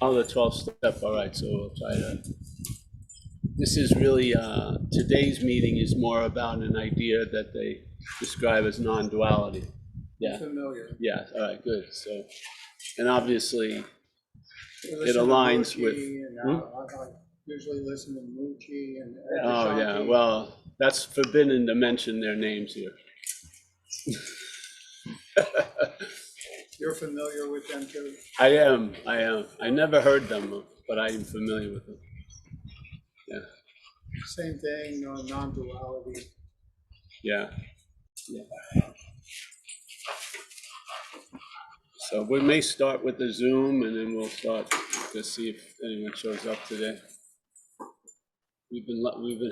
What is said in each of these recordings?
Oh, the 12th step. All right, so we'll try to. This is really, today's meeting is more about an idea that they describe as non-duality. Yeah. Familiar. Yeah, all right, good. So, and obviously, it aligns with. I usually listen to Moochie and Oh, yeah, well, that's forbidden to mention their names here. You're familiar with them too? I am. I never heard them, but I am familiar with them. Yeah. Same thing, non-duality. Yeah. Yeah. So we may start with the Zoom, and then we'll start to see if anyone shows up today. We've been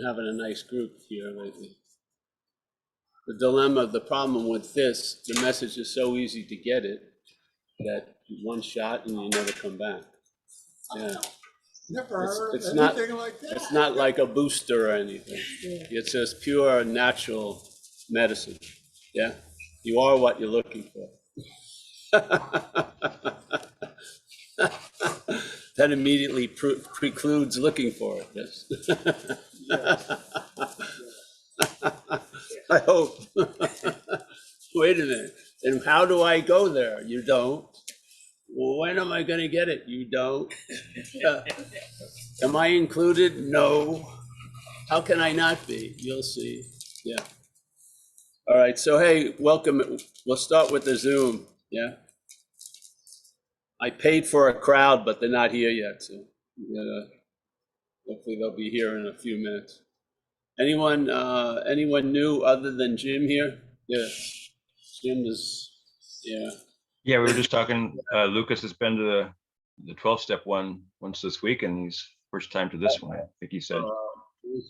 having a nice group here lately. The dilemma, the problem with this, the message is so easy to get it that one shot and you never come back. Yeah. Never heard It's anything like that. It's not like a booster or anything. Yeah. It's just pure natural medicine. Yeah. You are what you're looking for. That immediately precludes looking for it. Yes. Yes. I hope. Wait a minute. And how do I go there? You don't. Well, when am I going to get it? You don't. Am I included? No. How can I not be? You'll see. Yeah. All right. So, hey, welcome. We'll start with the Zoom. Yeah. I paid for a crowd, but they're not here yet. So, hopefully they'll be here in a few minutes. Anyone new other than Jim here? Yeah. Jim is, yeah. Yeah, we were just talking, Lucas has been to the 12-step one once this week, and he's first time to this one, I think he said.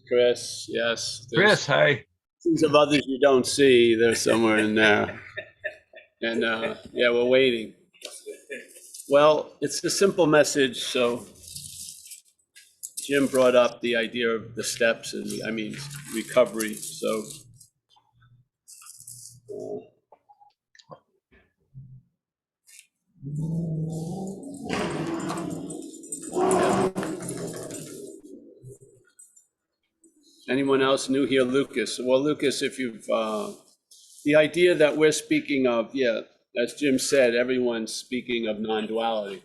Chris, yes. Chris, hi. Things of others you don't see, they're somewhere in there. And yeah, we're waiting. Well, it's a simple message. So Jim brought up the idea of the steps and recovery. So anyone else new here? Lucas. Well, Lucas, if you've the idea that we're speaking of, yeah, as Jim said, everyone's speaking of non-duality,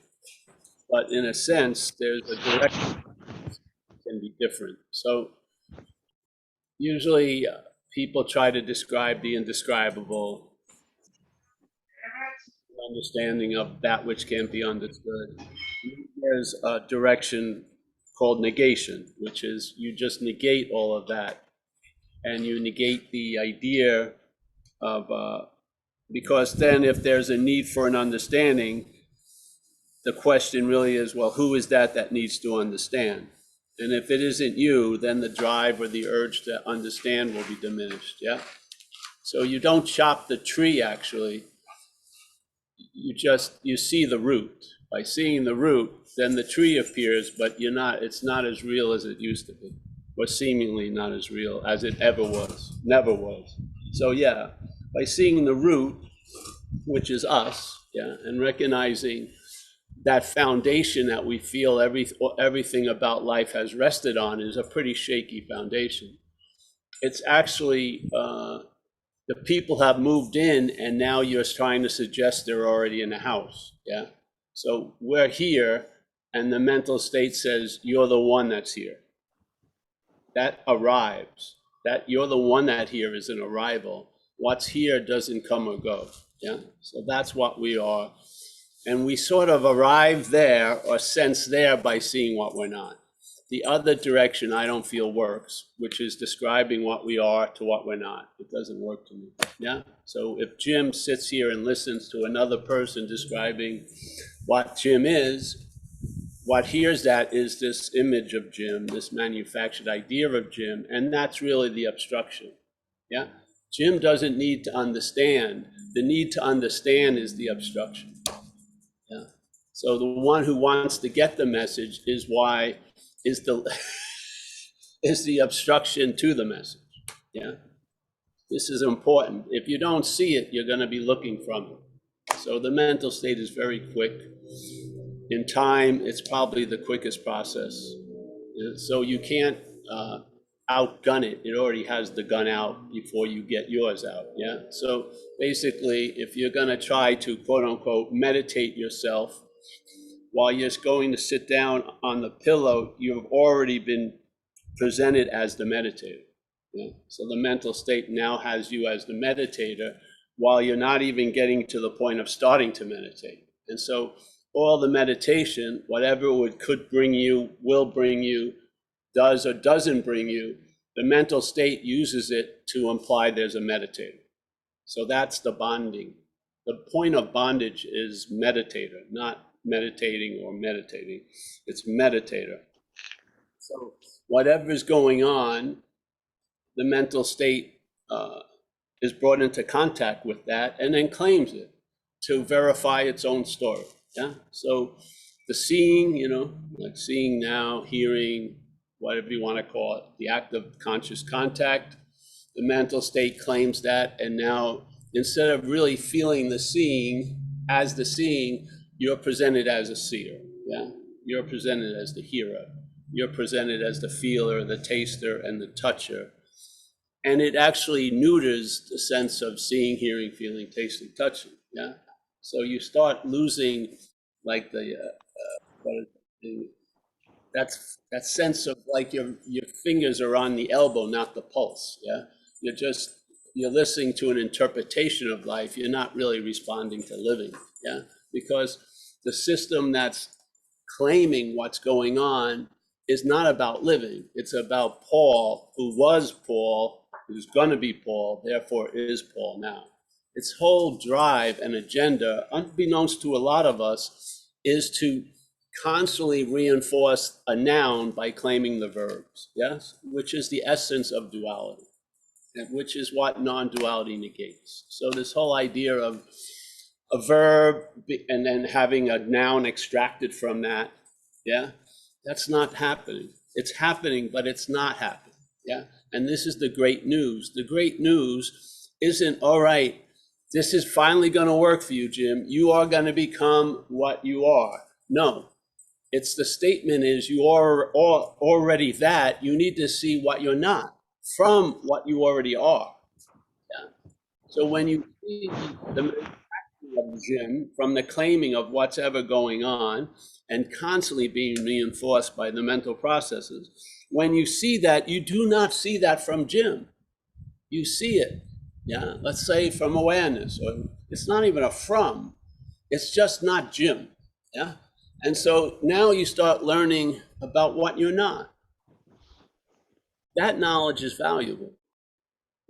but in a sense, there's a direction that can be different. So usually people try to describe the indescribable, understanding of that which can't be understood. There's a direction called negation, which is you just negate all of that, and you negate the idea of, because then if there's a need for an understanding, the question really is, well, who is that needs to understand? And if it isn't you, then the drive or the urge to understand will be diminished, yeah? So you don't chop the tree, actually. You see the root. By seeing the root, then the tree appears, but it's not as real as it used to be, or seemingly not as real as it ever was, never was. So yeah, by seeing the root, which is us, yeah, and recognizing that foundation that we feel everything about life has rested on is a pretty shaky foundation. It's actually, the people have moved in and now you're trying to suggest they're already in the house, yeah? So we're here and the mental state says, you're the one that's here. That arrives. That you're the one that here is an arrival. What's here doesn't come or go, yeah? So that's what we are. And we sort of arrive there or sense there by seeing what we're not. The other direction I don't feel works, which is describing what we are to what we're not. It doesn't work to me, yeah? So if Jim sits here and listens to another person describing what Jim is, what hears that is this image of Jim, this manufactured idea of Jim, and that's really the obstruction, yeah? Jim doesn't need to understand. The need to understand is the obstruction. Yeah. So the one who wants to get the message is the obstruction to the message. Yeah. This is important. If you don't see it, you're going to be looking from it. So the mental state is very quick. in time, it's probably the quickest process. So you can't outgun it. It already has the gun out before you get yours out. Yeah. So basically, if you're going to try to quote unquote meditate yourself while you're going to sit down on the pillow, you've already been presented as the meditator. Yeah. So the mental state now has you as the meditator while you're not even getting to the point of starting to meditate. And so all the meditation, whatever it could bring you, will bring you, does or doesn't bring you, the mental state uses it to imply there's a meditator. So that's the bonding. The point of bondage is meditator, not meditating or meditating. It's meditator. So whatever's going on, the mental state is brought into contact with that and then claims it to verify its own story. Yeah. So the seeing, like seeing now, hearing, whatever you want to call it, the act of conscious contact, the mental state claims that, and now instead of really feeling the seeing as the seeing, you're presented as a seer. Yeah. You're presented as the hearer. You're presented as the feeler, the taster, and the toucher. And it actually neuters the sense of seeing, hearing, feeling, tasting, touching. Yeah. So you start losing like that sense of like your fingers are on the elbow, not the pulse. Yeah. You're listening to an interpretation of life. You're not really responding to living. Yeah. Because the system that's claiming what's going on is not about living. It's about Paul, who was Paul, who's going to be Paul, therefore is Paul now. Its whole drive and agenda, unbeknownst to a lot of us, is to constantly reinforce a noun by claiming the verbs, yes? Which is the essence of duality, and which is what non-duality negates. So this whole idea of a verb and then having a noun extracted from that, yeah, that's not happening. It's happening, but it's not happening, yeah? And this is the great news. The great news isn't, all right, this is finally going to work for you, Jim. You are going to become what you are. No, it's the statement is you are already that. You need to see what you're not from what you already are. Yeah? So when you see the of Jim from the claiming of what's ever going on and constantly being reinforced by the mental processes, when you see that, you do not see that from Jim. You see it, yeah, let's say from awareness, or it's not even a from, it's just not Jim, yeah? And so now you start learning about what you're not. That knowledge is valuable.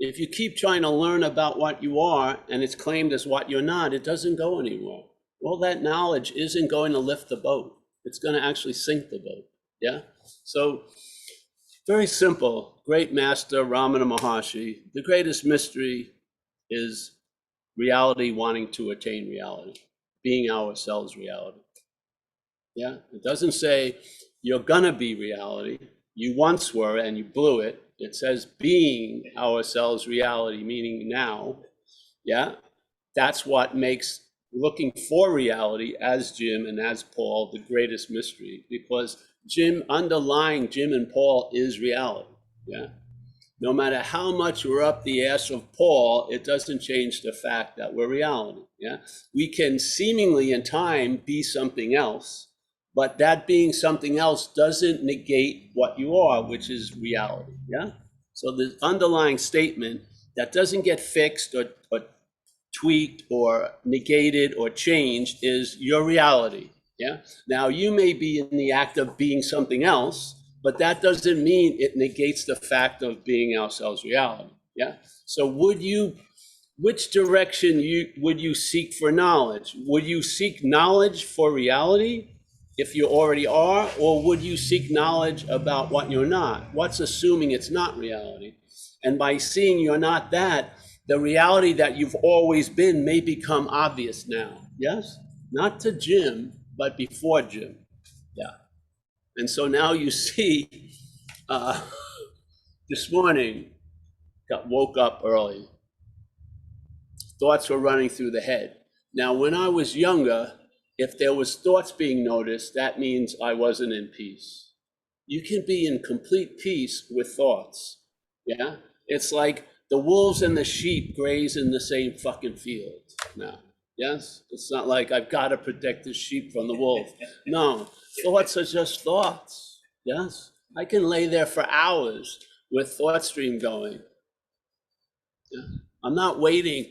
If you keep trying to learn about what you are and it's claimed as what you're not, it doesn't go anywhere. Well, that knowledge isn't going to lift the boat. It's going to actually sink the boat, yeah? So very simple, great master Ramana Maharshi, the greatest mystery is reality wanting to attain reality, being ourselves reality. Yeah, it doesn't say you're gonna be reality. You once were and you blew it. It says being ourselves reality, meaning now. Yeah, that's what makes looking for reality as Jim and as Paul the greatest mystery, because underlying Jim and Paul is reality. Yeah. No matter how much we're up the ass of Paul, it doesn't change the fact that we're reality. Yeah, we can seemingly in time be something else, but that being something else doesn't negate what you are, which is reality. Yeah. So the underlying statement that doesn't get fixed or tweaked or negated or changed is your reality. Yeah. Now you may be in the act of being something else, but that doesn't mean it negates the fact of being ourselves reality. Yeah. So which direction would you seek for knowledge? Would you seek knowledge for reality if you already are, or would you seek knowledge about what you're not? What's assuming it's not reality? And by seeing you're not that, the reality that you've always been may become obvious now. Yes? Not to Jim, but before Jim. Yeah. And so now you see, this morning, woke up early. Thoughts were running through the head. Now, when I was younger, if there was thoughts being noticed, that means I wasn't in peace. You can be in complete peace with thoughts. Yeah? It's like the wolves and the sheep graze in the same fucking field now. Yes? It's not like I've got to protect the sheep from the wolf. No, thoughts are just thoughts. Yes? I can lay there for hours with thought stream going. Yeah? I'm not waiting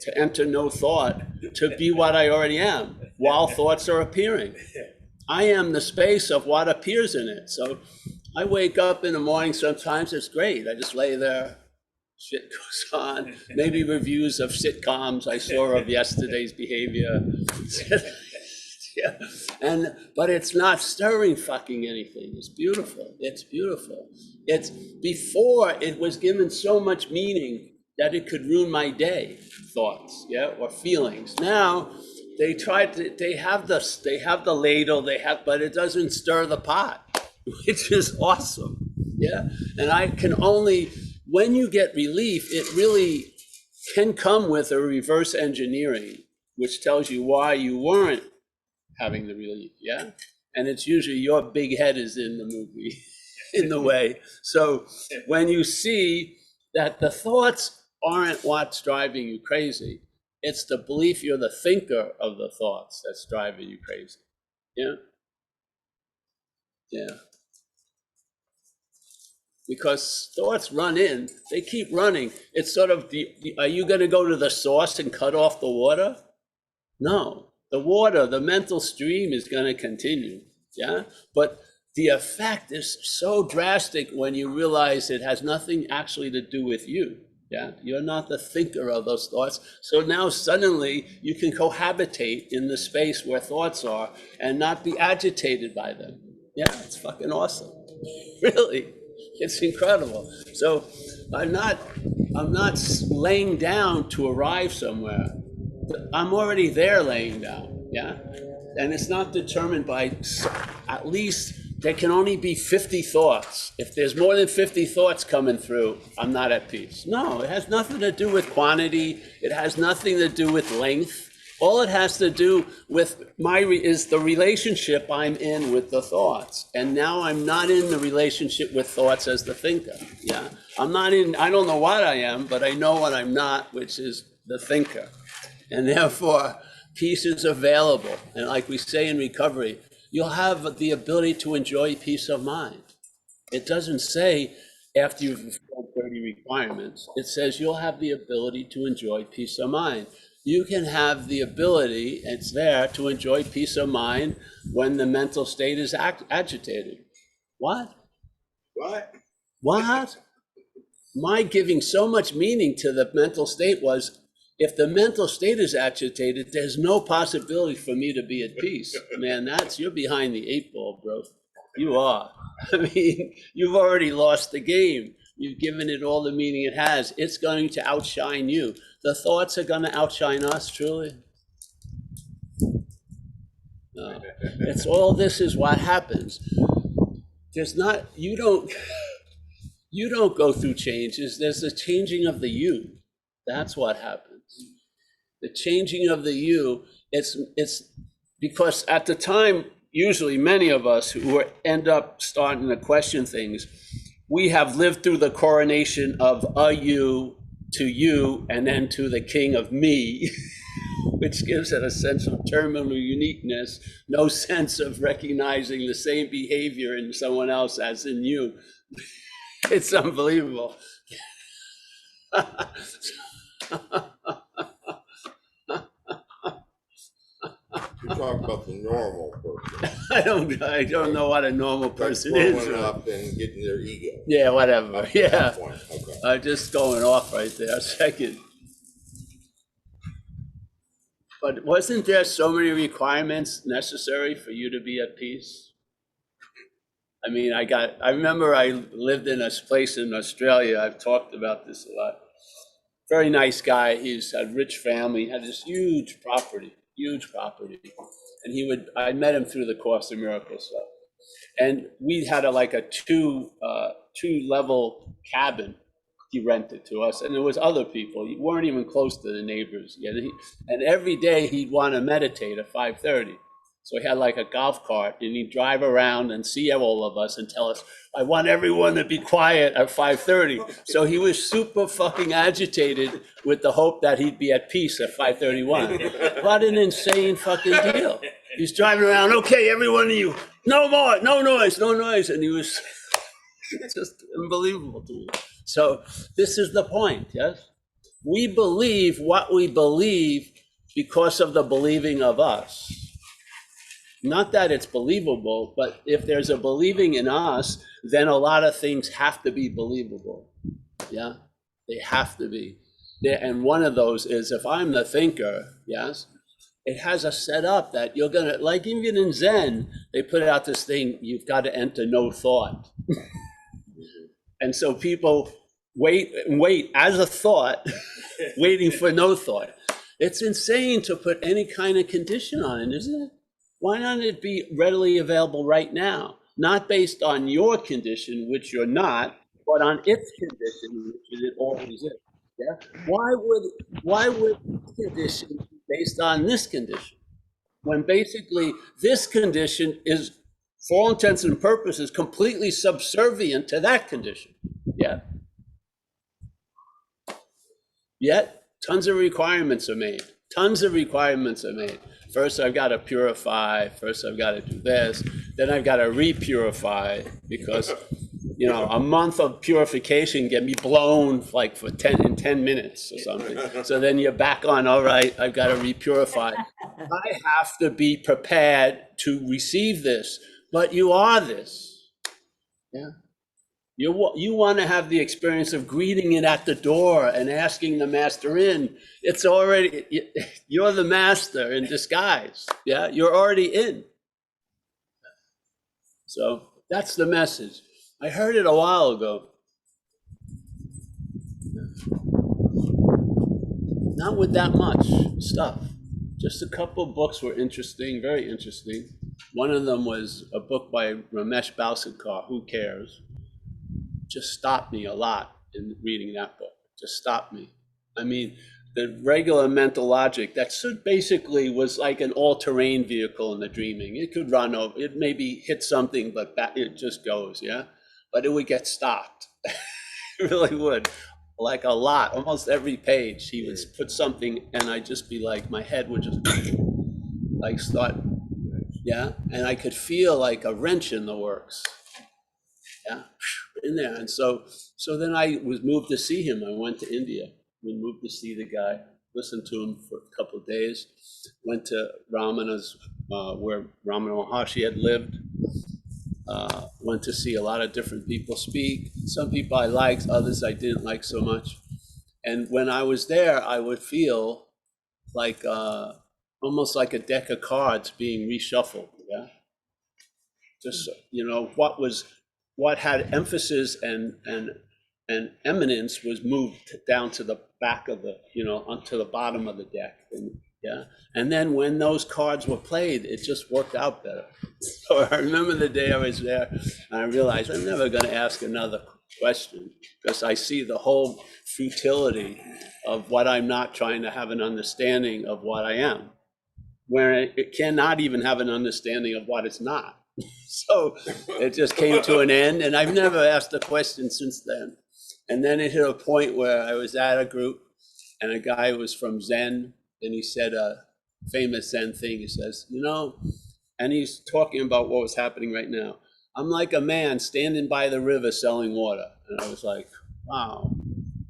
to enter no thought to be what I already am while thoughts are appearing. I am the space of what appears in it. So I wake up in the morning, sometimes it's great. I just lay there, shit goes on, maybe reviews of sitcoms I saw of yesterday's behavior. Yeah. But it's not stirring fucking anything. It's beautiful. It's beautiful. It's before it was given so much meaning that it could ruin my day, thoughts, yeah, or feelings. Now they have the ladle, but it doesn't stir the pot, which is awesome. Yeah. And I can only, when you get relief, it really can come with a reverse engineering, which tells you why you weren't having the relief. Yeah. And it's usually your big head is in the movie, in the way. So when you see that the thoughts aren't what's driving you crazy, it's the belief you're the thinker of the thoughts that's driving you crazy. Yeah. Yeah. Because thoughts run in, they keep running. It's sort of, are you going to go to the source and cut off the water? No, the water, the mental stream is going to continue. Yeah. But the effect is so drastic when you realize it has nothing actually to do with you. Yeah, you're not the thinker of those thoughts. So now suddenly you can cohabitate in the space where thoughts are and not be agitated by them. Yeah, it's fucking awesome. Really, it's incredible. So I'm not laying down to arrive somewhere. I'm already there laying down. Yeah, and it's not determined by, at least there can only be 50 thoughts. If there's more than 50 thoughts coming through, I'm not at peace. No, it has nothing to do with quantity. It has nothing to do with length. All it has to do with is the relationship I'm in with the thoughts. And now I'm not in the relationship with thoughts as the thinker. Yeah, I don't know what I am, but I know what I'm not, which is the thinker. And therefore, peace is available. And like we say in recovery, you'll have the ability to enjoy peace of mind. It doesn't say after you've fulfilled 30 requirements, it says you'll have the ability to enjoy peace of mind. You can have the ability, it's there, to enjoy peace of mind when the mental state is agitated. What? What? My giving so much meaning to the mental state was, if the mental state is agitated, there's no possibility for me to be at peace. Man, you're behind the 8 ball, bro. You are. I mean, you've already lost the game. You've given it all the meaning it has. It's going to outshine you. The thoughts are going to outshine us, truly. No. It's all, this is what happens. You don't go through changes. There's a changing of the you. That's what happens. The changing of the you, it's because at the time, usually many of us who end up starting to question things, we have lived through the coronation of a you to you and then to the king of me, which gives it a sense of terminal uniqueness, no sense of recognizing the same behavior in someone else as in you. It's unbelievable. You're talking about the normal person. I don't know what a normal person is. Blowing up and getting their ego. Yeah, whatever. Yeah. Okay. I'm just going off right there a second. But wasn't there so many requirements necessary for you to be at peace? I mean, I remember I lived in a place in Australia. I've talked about this a lot. Very nice guy. He's a rich family, he had this huge property. And I met him through the Course in Miracles stuff. And we had a 2-level cabin he rented to us, and there was other people. You weren't even close to the neighbors yet. And every day he'd want to meditate at 5:30. So he had like a golf cart, and he'd drive around and see all of us and tell us, I want everyone to be quiet at 5:30. So he was super fucking agitated with the hope that he'd be at peace at 5:31. What an insane fucking deal. He's driving around, okay, every one of you, no more, no noise, no noise. And he was just unbelievable to me. So this is the point, yes? We believe what we believe because of the believing of us. Not that it's believable, but if there's a believing in us, then a lot of things have to be believable. Yeah, they have to be. And one of those is if I'm the thinker, yes, it has a setup that you're gonna, like even in Zen, they put out this thing, you've got to enter no thought. And so people wait as a thought, waiting for no thought. It's insane to put any kind of condition on it, isn't it? Why not it be readily available right now? Not based on your condition, which you're not, but on its condition, which it always is. Yeah. Why would this condition be based on this condition? When basically this condition is, for all intents and purposes, completely subservient to that condition. Yeah. Yet, tons of requirements are made. Tons of requirements are made. First, I've got to purify. First, I've got to do this. Then I've got to re-purify because, you know, a month of purification can be blown like for 10 minutes or something. So then you're back on, all right, I've got to re-purify. I have to be prepared to receive this, but you are this. Yeah. You want to have the experience of greeting it at the door and asking the master in. It's already, you're the master in disguise. Yeah, you're already in. So that's the message. I heard it a while ago. Not with that much stuff. Just a couple of books were interesting, very interesting. One of them was a book by Ramesh Balsekar, Who Cares? Just stopped me a lot in reading that book. Just stopped me. I mean, the regular mental logic that basically was like an all-terrain vehicle in the dreaming. It could run over, it maybe hit something, but it just goes, yeah? But it would get stopped. It really would. Like a lot, almost every page, he would put something and I'd just be like, my head would just like start, yeah? And I could feel like a wrench in the works. Yeah, in there. And so then I was moved to see him. I went to India. We moved to see the guy, listened to him for a couple of days, went to Ramana's, where Ramana Maharshi had lived, went to see a lot of different people speak. Some people I liked, others I didn't like so much. And when I was there, I would feel like almost like a deck of cards being reshuffled, yeah? Just, you know, what had emphasis and eminence was moved down to the back of the, you know, onto the bottom of the deck. And, yeah. And then when those cards were played, it just worked out better. So I remember the day I was there and I realized I'm never going to ask another question because I see the whole futility of what I'm not trying to have an understanding of what I am, where it cannot even have an understanding of what it's not. So it just came to an end, and I've never asked a question since then. And then it hit a point where I was at a group, and a guy was from Zen, and he said a famous Zen thing. He says, you know, and he's talking about what was happening right now. I'm like a man standing by the river selling water. And I was like, wow,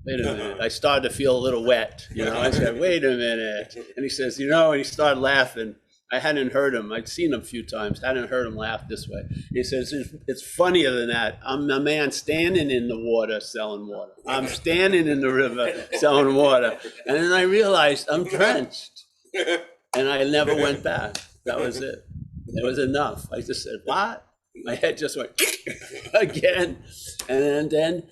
wait a minute. I started to feel a little wet. You know, I said, wait a minute. And he says, you know, and he started laughing. I hadn't heard him. I'd seen him a few times. Hadn't heard him laugh this way. He says, it's funnier than that. I'm a man standing in the water selling water. I'm standing in the river selling water. And then I realized I'm drenched. And I never went back. That was it. It was enough. I just said, what? My head just went again. And then,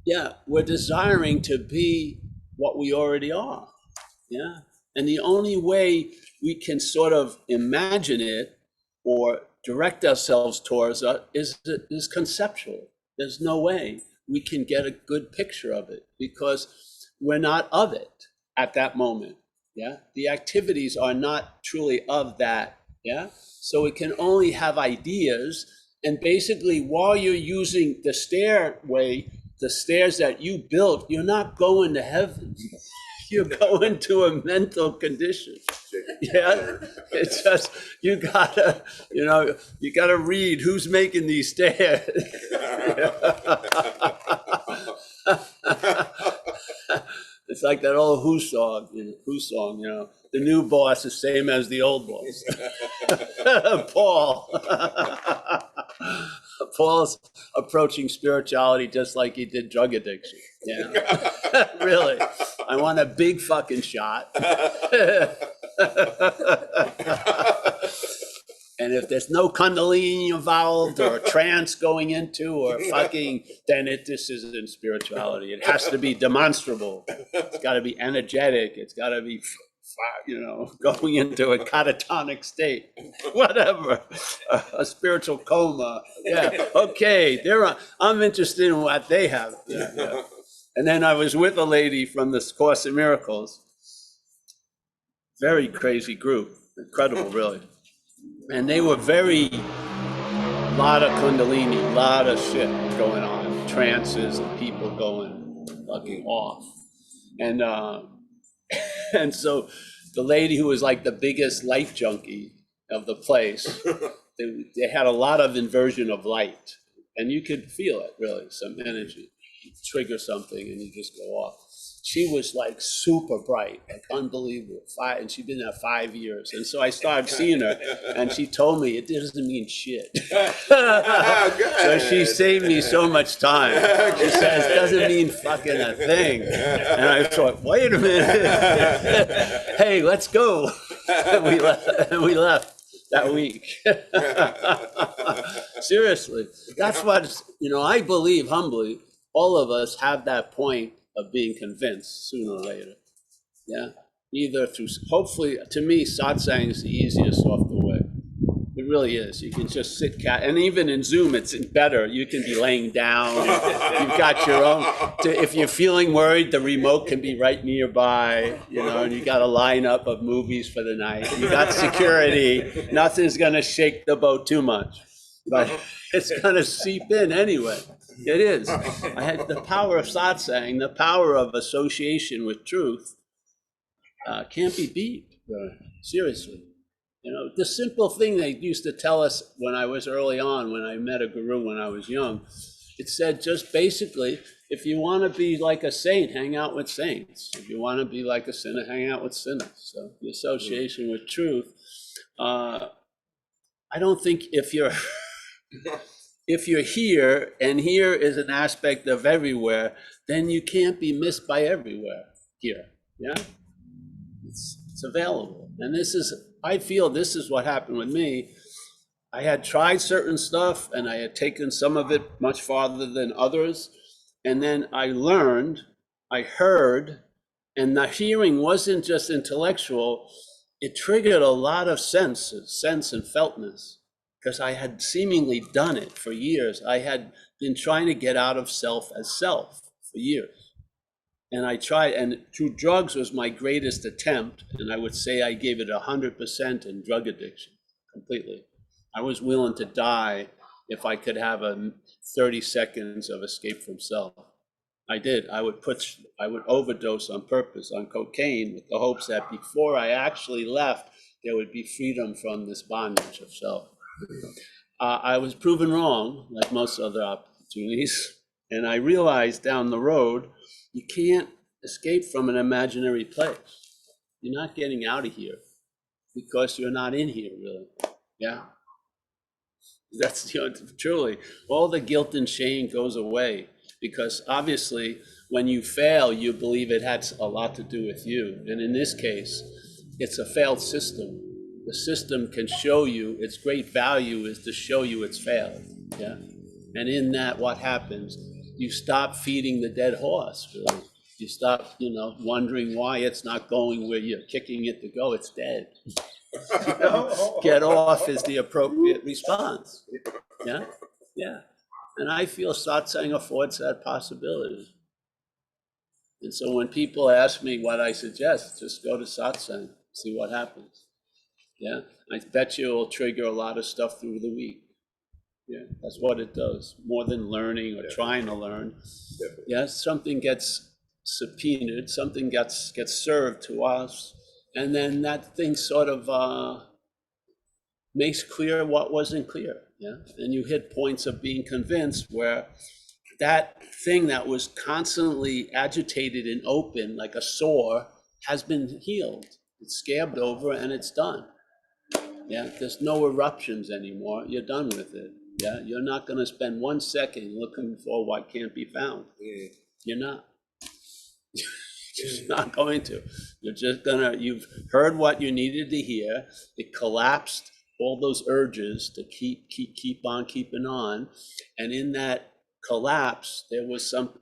yeah, we're desiring to be what we already are. Yeah. And the only way we can sort of imagine it or direct ourselves towards it is conceptual. There's no way. we can get a good picture of it because we're not of it at that moment. Yeah, the activities are not truly of that. Yeah, so we can only have ideas. And basically, while you're using the stairway, the stairs that you built, you're not going to heaven. You're going to a mental condition. Yeah, it's just, you gotta read who's making these stairs. It's like that old Who song, the new boss is same as the old boss. Paul. Paul's approaching spirituality just like he did drug addiction. Yeah, really. I want a big fucking shot. And if there's no Kundalini involved or trance going into or fucking, then this isn't spirituality. It has to be demonstrable. It's got to be energetic. It's got to be, going into a catatonic state, whatever, a spiritual coma. Yeah, okay, I'm interested in what they have. Yeah. And then I was with a lady from the Course in Miracles. Very crazy group, incredible, really. And they were a lot of Kundalini, a lot of shit going on, trances and people going fucking off. And and so the lady who was like the biggest light junkie of the place, they had a lot of inversion of light. And you could feel it, really, some energy. You trigger something and you just go off. She was like super bright, like unbelievable. And she'd been there 5 years. And so I started seeing her, and she told me it doesn't mean shit. So she saved me so much time. She says, it doesn't mean fucking a thing. And I thought, wait a minute. Hey, let's go. And we left that week. Seriously, that's what, I believe humbly, all of us have that point of being convinced sooner or later. Yeah, either through, hopefully, to me, Satsang is the easiest off the way. It really is. You can just sit, and even in Zoom, it's better. You can be laying down. You've got your own. If you're feeling worried, the remote can be right nearby. And you got a lineup of movies for the night. You got security. Nothing's gonna shake the boat too much, but it's gonna seep in anyway. It is. I had the power of Satsang, the power of association with truth, can't be beat. Seriously. The simple thing they used to tell us when I was early on, when I met a guru when I was young, it said just basically, if you want to be like a saint, hang out with saints. If you want to be like a sinner, hang out with sinners. So the association with truth. I don't think if you're here, and here is an aspect of everywhere, then you can't be missed by everywhere here. Yeah, it's available. And I feel this is what happened with me. I had tried certain stuff and I had taken some of it much farther than others. And then I learned, I heard, and the hearing wasn't just intellectual, it triggered a lot of sense and feltness. Because I had seemingly done it for years. I had been trying to get out of self as self for years. And I tried, and through drugs was my greatest attempt. And I would say I gave it 100% in drug addiction, completely. I was willing to die if I could have 30 seconds of escape from self. I did. I would overdose on purpose on cocaine with the hopes that before I actually left, there would be freedom from this bondage of self. I was proven wrong, like most other opportunities, and I realized down the road, you can't escape from an imaginary place. You're not getting out of here because you're not in here, really. Yeah, that's truly all the guilt and shame goes away, because obviously when you fail, you believe it had a lot to do with you, and in this case, it's a failed system. The system can show you, its great value is to show you it's failed. Yeah. And in that, what happens? You stop feeding the dead horse, really. You stop, wondering why it's not going where you're kicking it to go. It's dead. Get off is the appropriate response. Yeah. Yeah. And I feel satsang affords that possibility. And so when people ask me what I suggest, just go to satsang, see what happens. Yeah, I bet you it'll trigger a lot of stuff through the week. Yeah, that's what it does, more than learning or trying to learn. Yeah, something gets subpoenaed, something gets served to us, and then that thing sort of makes clear what wasn't clear. Yeah, and you hit points of being convinced where that thing that was constantly agitated and open like a sore has been healed. It's scabbed over and it's done. Yeah, there's no eruptions anymore. You're done with it. Yeah, you're not going to spend 1 second looking for what can't be found. You're not. You're just not going to. You're just gonna, you've heard what you needed to hear. It collapsed all those urges to keep on keeping on. And in that collapse, there was some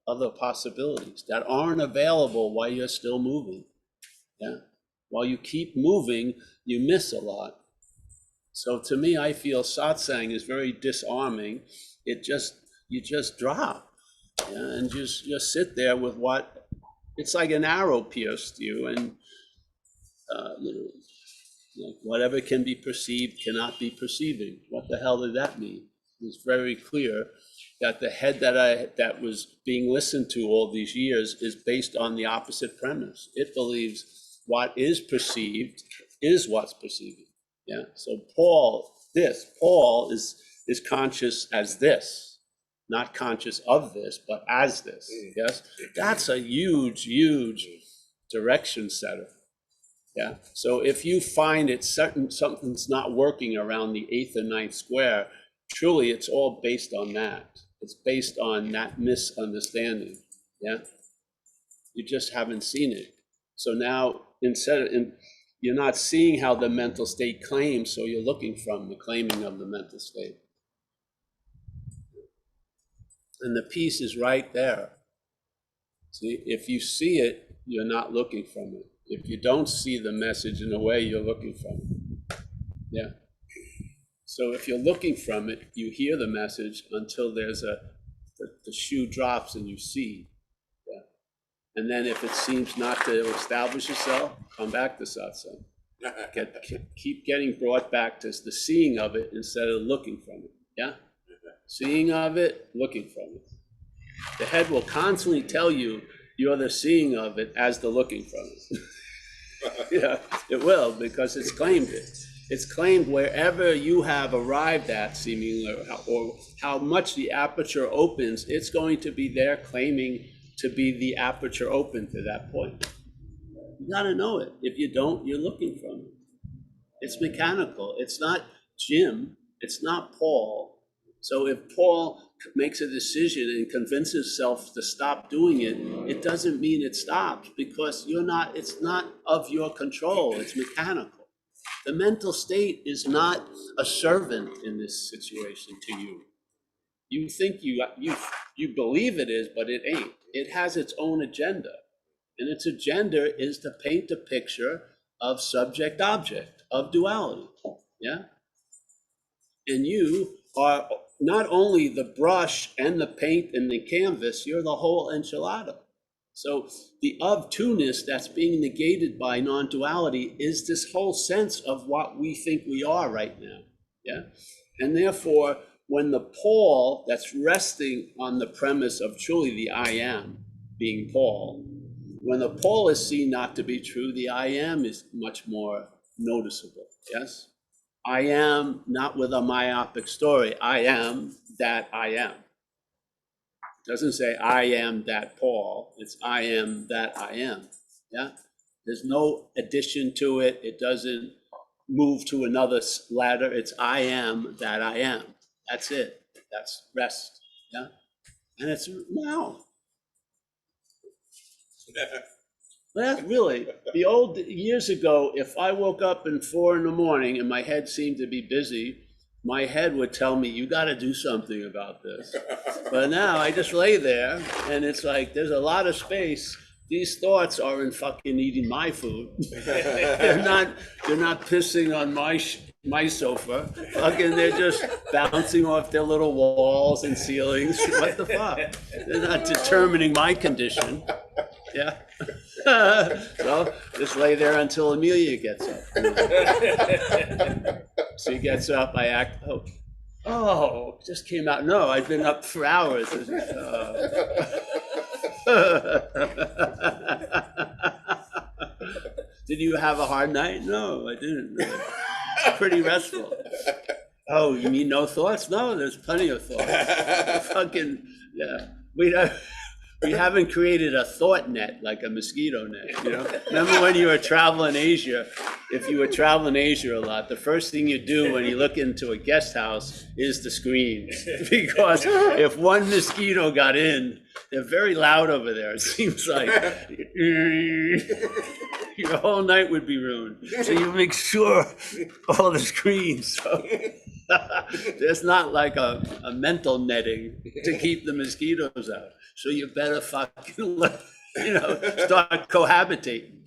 other possibilities that aren't available while you're still moving. Yeah. While you keep moving, you miss a lot. So to me, I feel satsang is very disarming. You just drop, yeah, and just sit there with what, it's like an arrow pierced you, and like whatever can be perceived cannot be perceiving. What the hell did that mean? It's very clear that the head that was being listened to all these years is based on the opposite premise. It believes what is perceived is what's perceiving. Yeah. So Paul is conscious as this, not conscious of this, but as this. Yes. That's a huge direction setter. Yeah. So if you find something's not working around the 8th or 9th square, truly it's all based on that. It's based on that misunderstanding. Yeah. You just haven't seen it. So now you're not seeing how the mental state claims, so you're looking from the claiming of the mental state. And the peace is right there. See, if you see it, you're not looking from it. If you don't see the message in a way, you're looking from it. Yeah. So if you're looking from it, you hear the message until there's the shoe drops and you see. Yeah. And then if it seems not to establish itself, come back to satsang. Keep getting brought back to the seeing of it instead of looking from it. Yeah? Seeing of it, looking from it. The head will constantly tell you you're the seeing of it as the looking from it. Yeah, it will, because it's claimed it. It's claimed wherever you have arrived at, seemingly, or how much the aperture opens, it's going to be there claiming to be the aperture open to that point. You gotta know it. If you don't, you're looking from it. It's mechanical. It's not Jim. It's not Paul. So if Paul makes a decision and convinces himself to stop doing it, it doesn't mean it stops, because it's not of your control. It's mechanical. The mental state is not a servant in this situation to you. You think you believe it is, but it ain't. It has its own agenda. And its agenda is to paint a picture of subject-object, of duality. Yeah? And you are not only the brush and the paint and the canvas, you're the whole enchilada. So the of-two-ness that's being negated by non-duality is this whole sense of what we think we are right now. Yeah? And therefore, when the Paul that's resting on the premise of truly the I am being Paul, when the Paul is seen not to be true, the I am is much more noticeable. Yes? I am not with a myopic story. I am that I am. It doesn't say I am that Paul. It's I am that I am. Yeah? There's no addition to it. It doesn't move to another ladder. It's I am that I am. That's it. That's rest. Yeah? And it's now. Well, really, the old years ago, if I woke up at 4 a.m. and my head seemed to be busy, my head would tell me, you got to do something about this. But now I just lay there and it's like, there's a lot of space. These thoughts aren't fucking eating my food. They're not pissing on my my sofa. Fucking, they're just bouncing off their little walls and ceilings. What the fuck? They're not determining my condition. Yeah. So just lay there until Amelia gets up. She gets up, I act, just came out. No, I've been up for hours. Did you have a hard night? No, I didn't. Pretty restful. Oh, you mean no thoughts? No, there's plenty of thoughts. Fucking, yeah. We haven't created a thought net like a mosquito net, you know? Remember when you were traveling Asia, if you were traveling Asia a lot, the first thing you do when you look into a guest house is the screens. Because if one mosquito got in, they're very loud over there, it seems like. Your whole night would be ruined. So you make sure all the screens. So there's not like a mental netting to keep the mosquitoes out. So you better fucking, start cohabitating.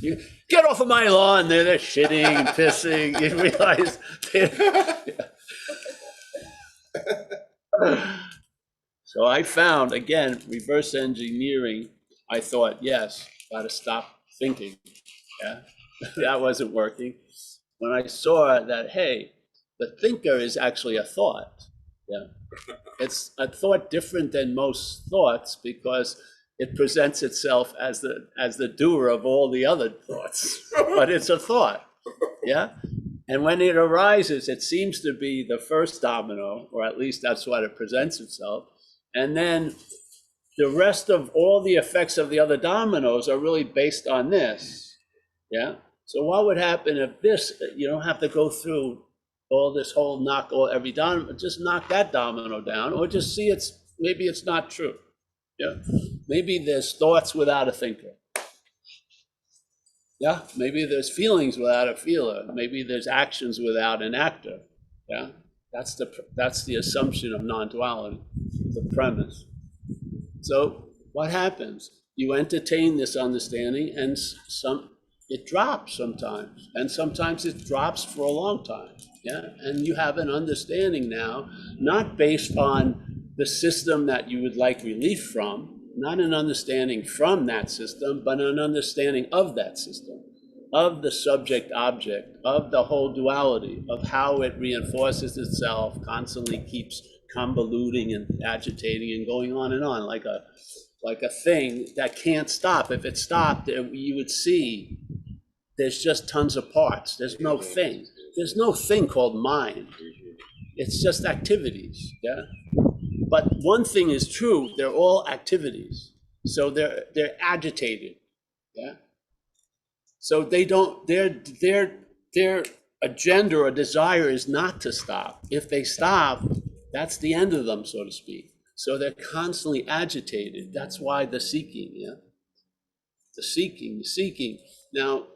You get off of my lawn. They're shitting, pissing. You realize. So I found, again, reverse engineering. I thought, yes, got to stop thinking. Yeah, that wasn't working. When I saw that, hey, the thinker is actually a thought. Yeah, it's a thought different than most thoughts because it presents itself as the doer of all the other thoughts, but it's a thought. Yeah, and when it arises, it seems to be the first domino, or at least that's what it presents itself, and then the rest of all the effects of the other dominoes are really based on this. Yeah. So what would happen if this? You don't have to go through all this whole every domino, just knock that domino down, or just see maybe it's not true. Yeah, maybe there's thoughts without a thinker. Yeah, maybe there's feelings without a feeler. Maybe there's actions without an actor. Yeah, that's the assumption of non-duality, the premise. So what happens? You entertain this understanding, and it drops sometimes, and sometimes it drops for a long time. Yeah, and you have an understanding now, not based on the system that you would like relief from, not an understanding from that system, but an understanding of that system, of the subject-object, of the whole duality, of how it reinforces itself, constantly keeps convoluting and agitating and going on and on, like a thing that can't stop. If it stopped, you would see there's just tons of parts. There's no thing. There's no thing called mind. It's just activities, yeah? But one thing is true, they're all activities. So they're agitated, yeah? So they don't, their agenda or desire is not to stop. If they stop, that's the end of them, so to speak. So they're constantly agitated. That's why the seeking, yeah? The seeking. Now,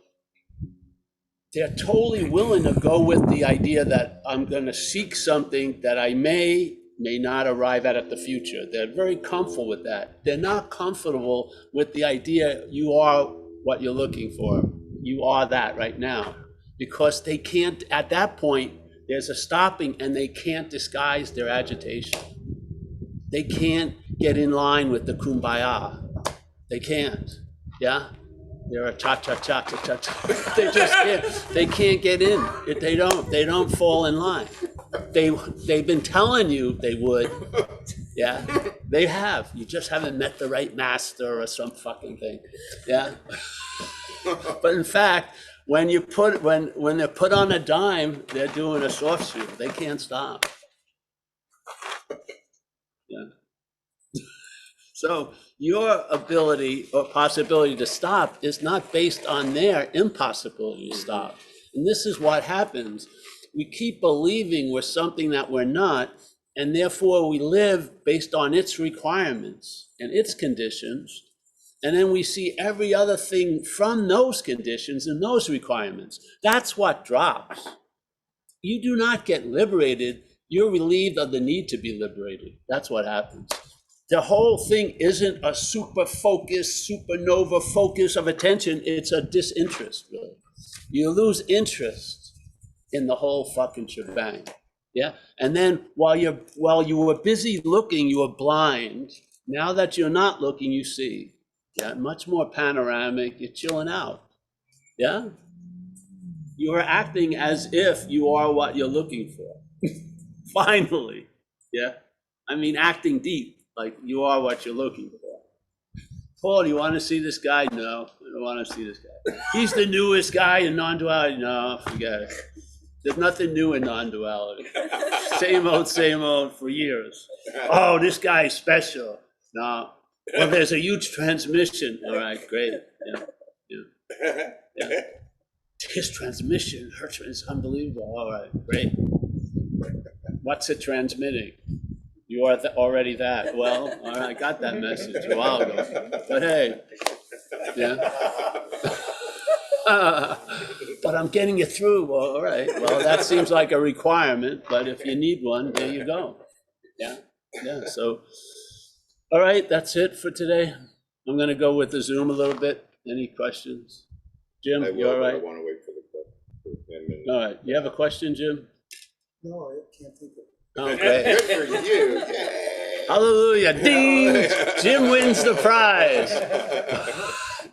they're totally willing to go with the idea that I'm going to seek something that I may not arrive at the future. They're very comfortable with that. They're not comfortable with the idea you are what you're looking for. You are that right now. Because they can't, at that point, there's a stopping and they can't disguise their agitation. They can't get in line with the Cumbaya. They can't, yeah? They're a cha-cha-cha-cha-cha. They just can't, they can't get in. They don't fall in line. They've been telling you they would, yeah? They have. You just haven't met the right master or some fucking thing, yeah? But in fact, when they're put on a dime, they're doing a soft shoe. They can't stop. Yeah. So your ability or possibility to stop is not based on their impossibility to stop. And this is what happens. We keep believing we're something that we're not, and therefore we live based on its requirements and its conditions. And then we see every other thing from those conditions and those requirements. That's what drops. You do not get liberated. You're relieved of the need to be liberated. That's what happens. the whole thing isn't a super focus, supernova focus of attention. It's a disinterest, really. You lose interest in the whole fucking shebang. Yeah. And then while you were busy looking, you were blind. Now that you're not looking, you see. Yeah. Much more panoramic. You're chilling out. Yeah. You are acting as if you are what you're looking for. Finally. Yeah. I mean, acting deep. Like you are what you're looking for. Paul, do you want to see this guy? No, I don't want to see this guy. He's the newest guy in non-duality. No, forget it. There's nothing new in non-duality. Same old for years. Oh, this guy's special. No. Well, there's a huge transmission. All right, great. Yeah. His transmission, her is unbelievable. All right, great. What's it transmitting? You are already that. Well, all right, I got that message a while ago. But hey, yeah. But I'm getting it through. Well, all right. Well, that seems like a requirement, but if you need one, there you go. Yeah. So, all right, that's it for today. I'm going to go with the Zoom a little bit. Any questions? Jim, you all right? I want to wait for the question. All right. You have a question, Jim? No, I can't think of it. Okay. Good for you. Yay. Hallelujah. Ding. Jim wins the prize.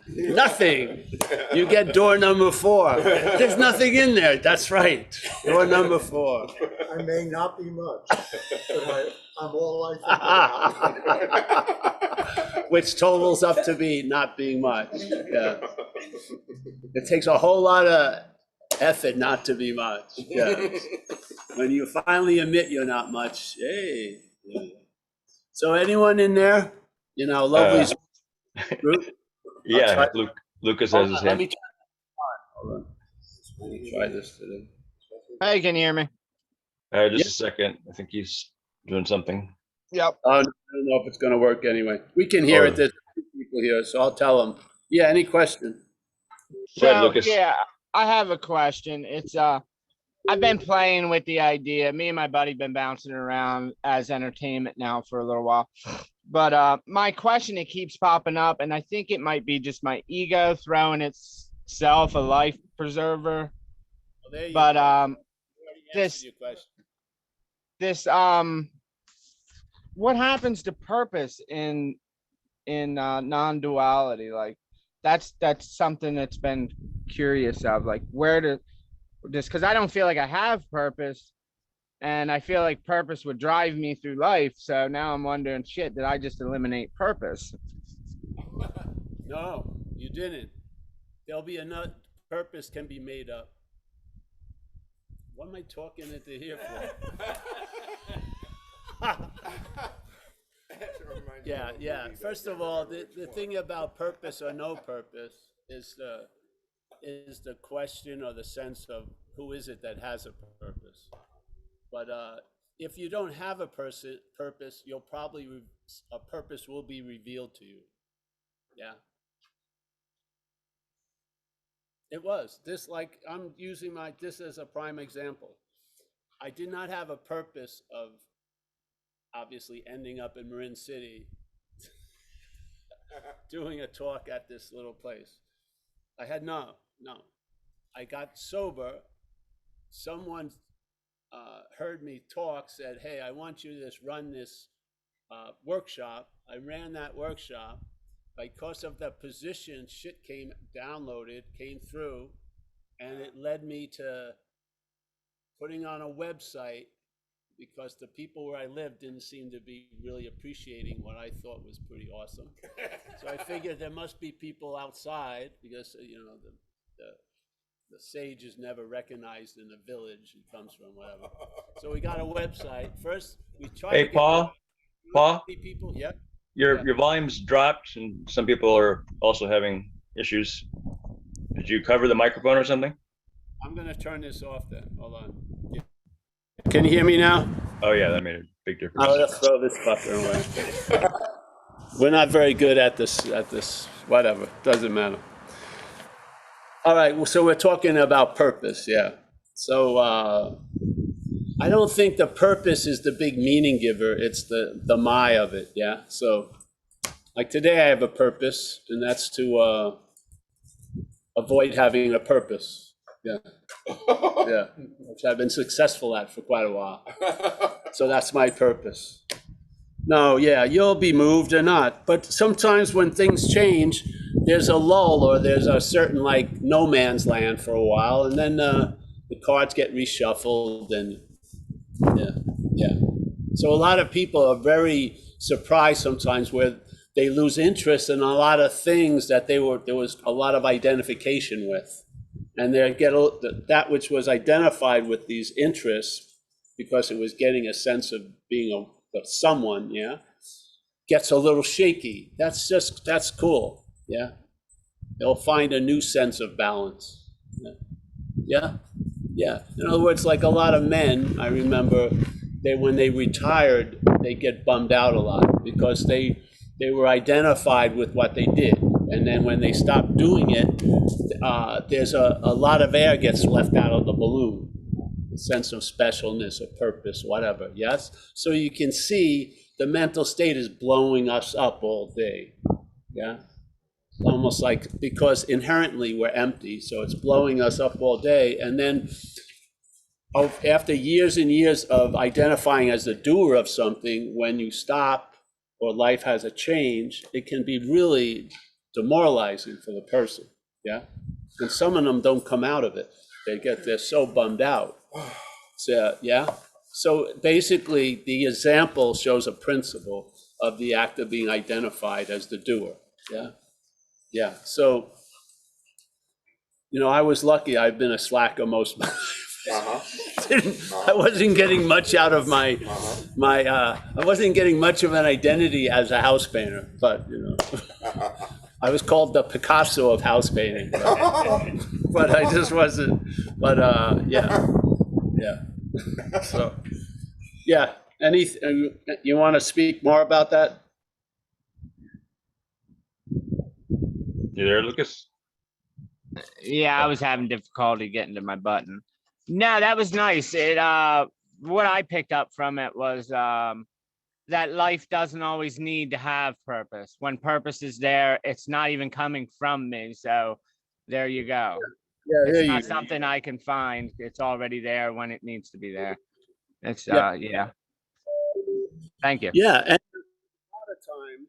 Nothing. You get door number 4. There's nothing in there. That's right. Door number 4. I may not be much, but I'm all I think about. Which totals up to be not being much. Yeah. It takes a whole lot of effort not to be much. Yeah. When you finally admit you're not much, hey. Yeah. So anyone in there? You know, lovely group? Yeah, Lucas has his Let hand. me try. Hold on. Let me try this today. Hey, can you hear me? Just a second. I think he's doing something. Yep. I don't know if it's going to work anyway. We can hear it. There's people here, so I'll tell them. Yeah, any question? Go ahead, So, Lucas. yeah, I have a question. It's I've been playing with the idea. Me and my buddy been bouncing around as entertainment now for a little while. But my question, it keeps popping up, and I think it might be just my ego throwing itself a life preserver. Well, there you But go. You already this- answered your question. this what happens to purpose in non-duality? Like that's something that's been curious of, like where to just because I don't feel like I have purpose, and I feel like purpose would drive me through life. So now I'm wondering, shit, did I just eliminate purpose? No, you didn't. There'll be another purpose can be made up. What am I talking into here for? Yeah. First of all, the thing about purpose or no purpose is the question or the sense of who is it that has a purpose. But if you don't have a purpose, you'll probably a purpose will be revealed to you. Yeah. It was this, like I'm using this as a prime example. I did not have a purpose of obviously ending up in Marin City doing a talk at this little place. I had no. I got sober. Someone heard me talk, said, hey, I want you to just run this workshop. I ran that workshop. Because of the position, shit came through, and it led me to putting on a website because the people where I lived didn't seem to be really appreciating what I thought was pretty awesome. So I figured there must be people outside because, you know, the sage is never recognized in the village he comes from, whatever. So we got a website. First, we tried to Hey, get Paul, people. Yep. your volume's dropped, and some people are also having issues. Did you cover the microphone or something? I'm going to turn this off then. Hold on. Can you hear me now? Oh yeah, that made a big difference. Oh, let's throw this fucker away. We're not very good at this, whatever, doesn't matter. All right, so we're talking about purpose, yeah. So I don't think the purpose is the big meaning giver. It's the my of it. Yeah. So like today I have a purpose, and that's to avoid having a purpose. Yeah. Yeah. Which I've been successful at for quite a while. So that's my purpose. No, yeah, you'll be moved or not. But sometimes when things change, there's a lull or there's a certain like no man's land for a while, and then the cards get reshuffled, and yeah. So a lot of people are very surprised sometimes where they lose interest in a lot of things that there was a lot of identification with, and they get that which was identified with these interests because it was getting a sense of being someone, yeah, gets a little shaky. That's cool, yeah. They'll find a new sense of balance. Yeah. In other words, like a lot of men, I remember when they retired, they get bummed out a lot because they were identified with what they did, and then when they stop doing it, there's a lot of air gets left out of the balloon. Sense of specialness or purpose, whatever. Yes. So you can see the mental state is blowing us up all day. Yeah. Almost like because inherently we're empty, so it's blowing us up all day. And then after years and years of identifying as the doer of something, when you stop or life has a change, it can be really demoralizing for the person. Yeah. And some of them don't come out of it. They're so bummed out. So, yeah. So basically, the example shows a principle of the act of being identified as the doer. Yeah. Yeah. So, I was lucky. I've been a slacker most of my life. I wasn't getting much out of I wasn't getting much of an identity as a house painter, but I was called the Picasso of house painting, but I just wasn't. But yeah. So yeah. You want to speak more about that? You there, Lucas? Yeah, I was having difficulty getting to my button. No, that was nice. What I picked up from it was that life doesn't always need to have purpose. When purpose is there, it's not even coming from me. So there you go. Yeah, It's not something I can find. It's already there when it needs to be there. It's yeah. Thank you. Yeah, and a lot of times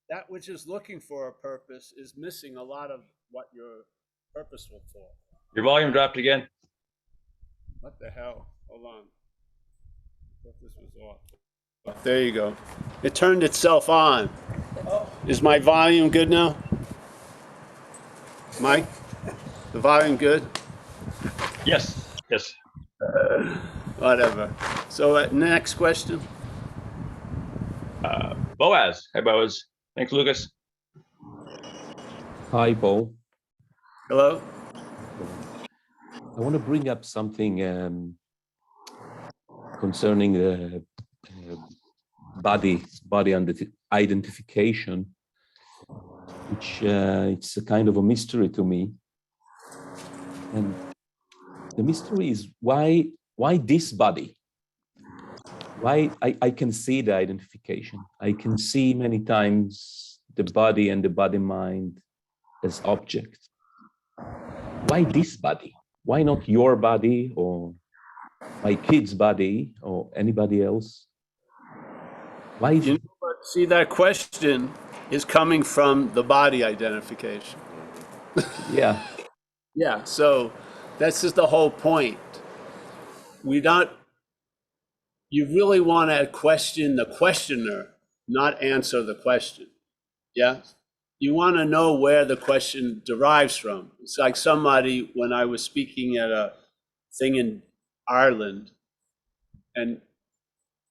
that which is looking for a purpose is missing a lot of what you're purposeful for. Your volume dropped again. What the hell? Hold on. I thought this was off. There you go. It turned itself on. Is my volume good now? Mike? The volume good? Yes. Whatever. So next question. Boaz. Hi, Boaz. Thanks, Lucas. Hi, Paul. Hello? I want to bring up something concerning the body identification, which it's a kind of a mystery to me. And the mystery is why this body? Why I can see the identification. I can see many times the body and the body mind as objects. Why this body? Why not your body or my kid's body or anybody else? Why? See, that question is coming from the body identification. Yeah. Yeah, so this is the whole point. You really want to question the questioner, not answer the question. Yeah? You want to know where the question derives from. It's like somebody, when I was speaking at a thing in Ireland, and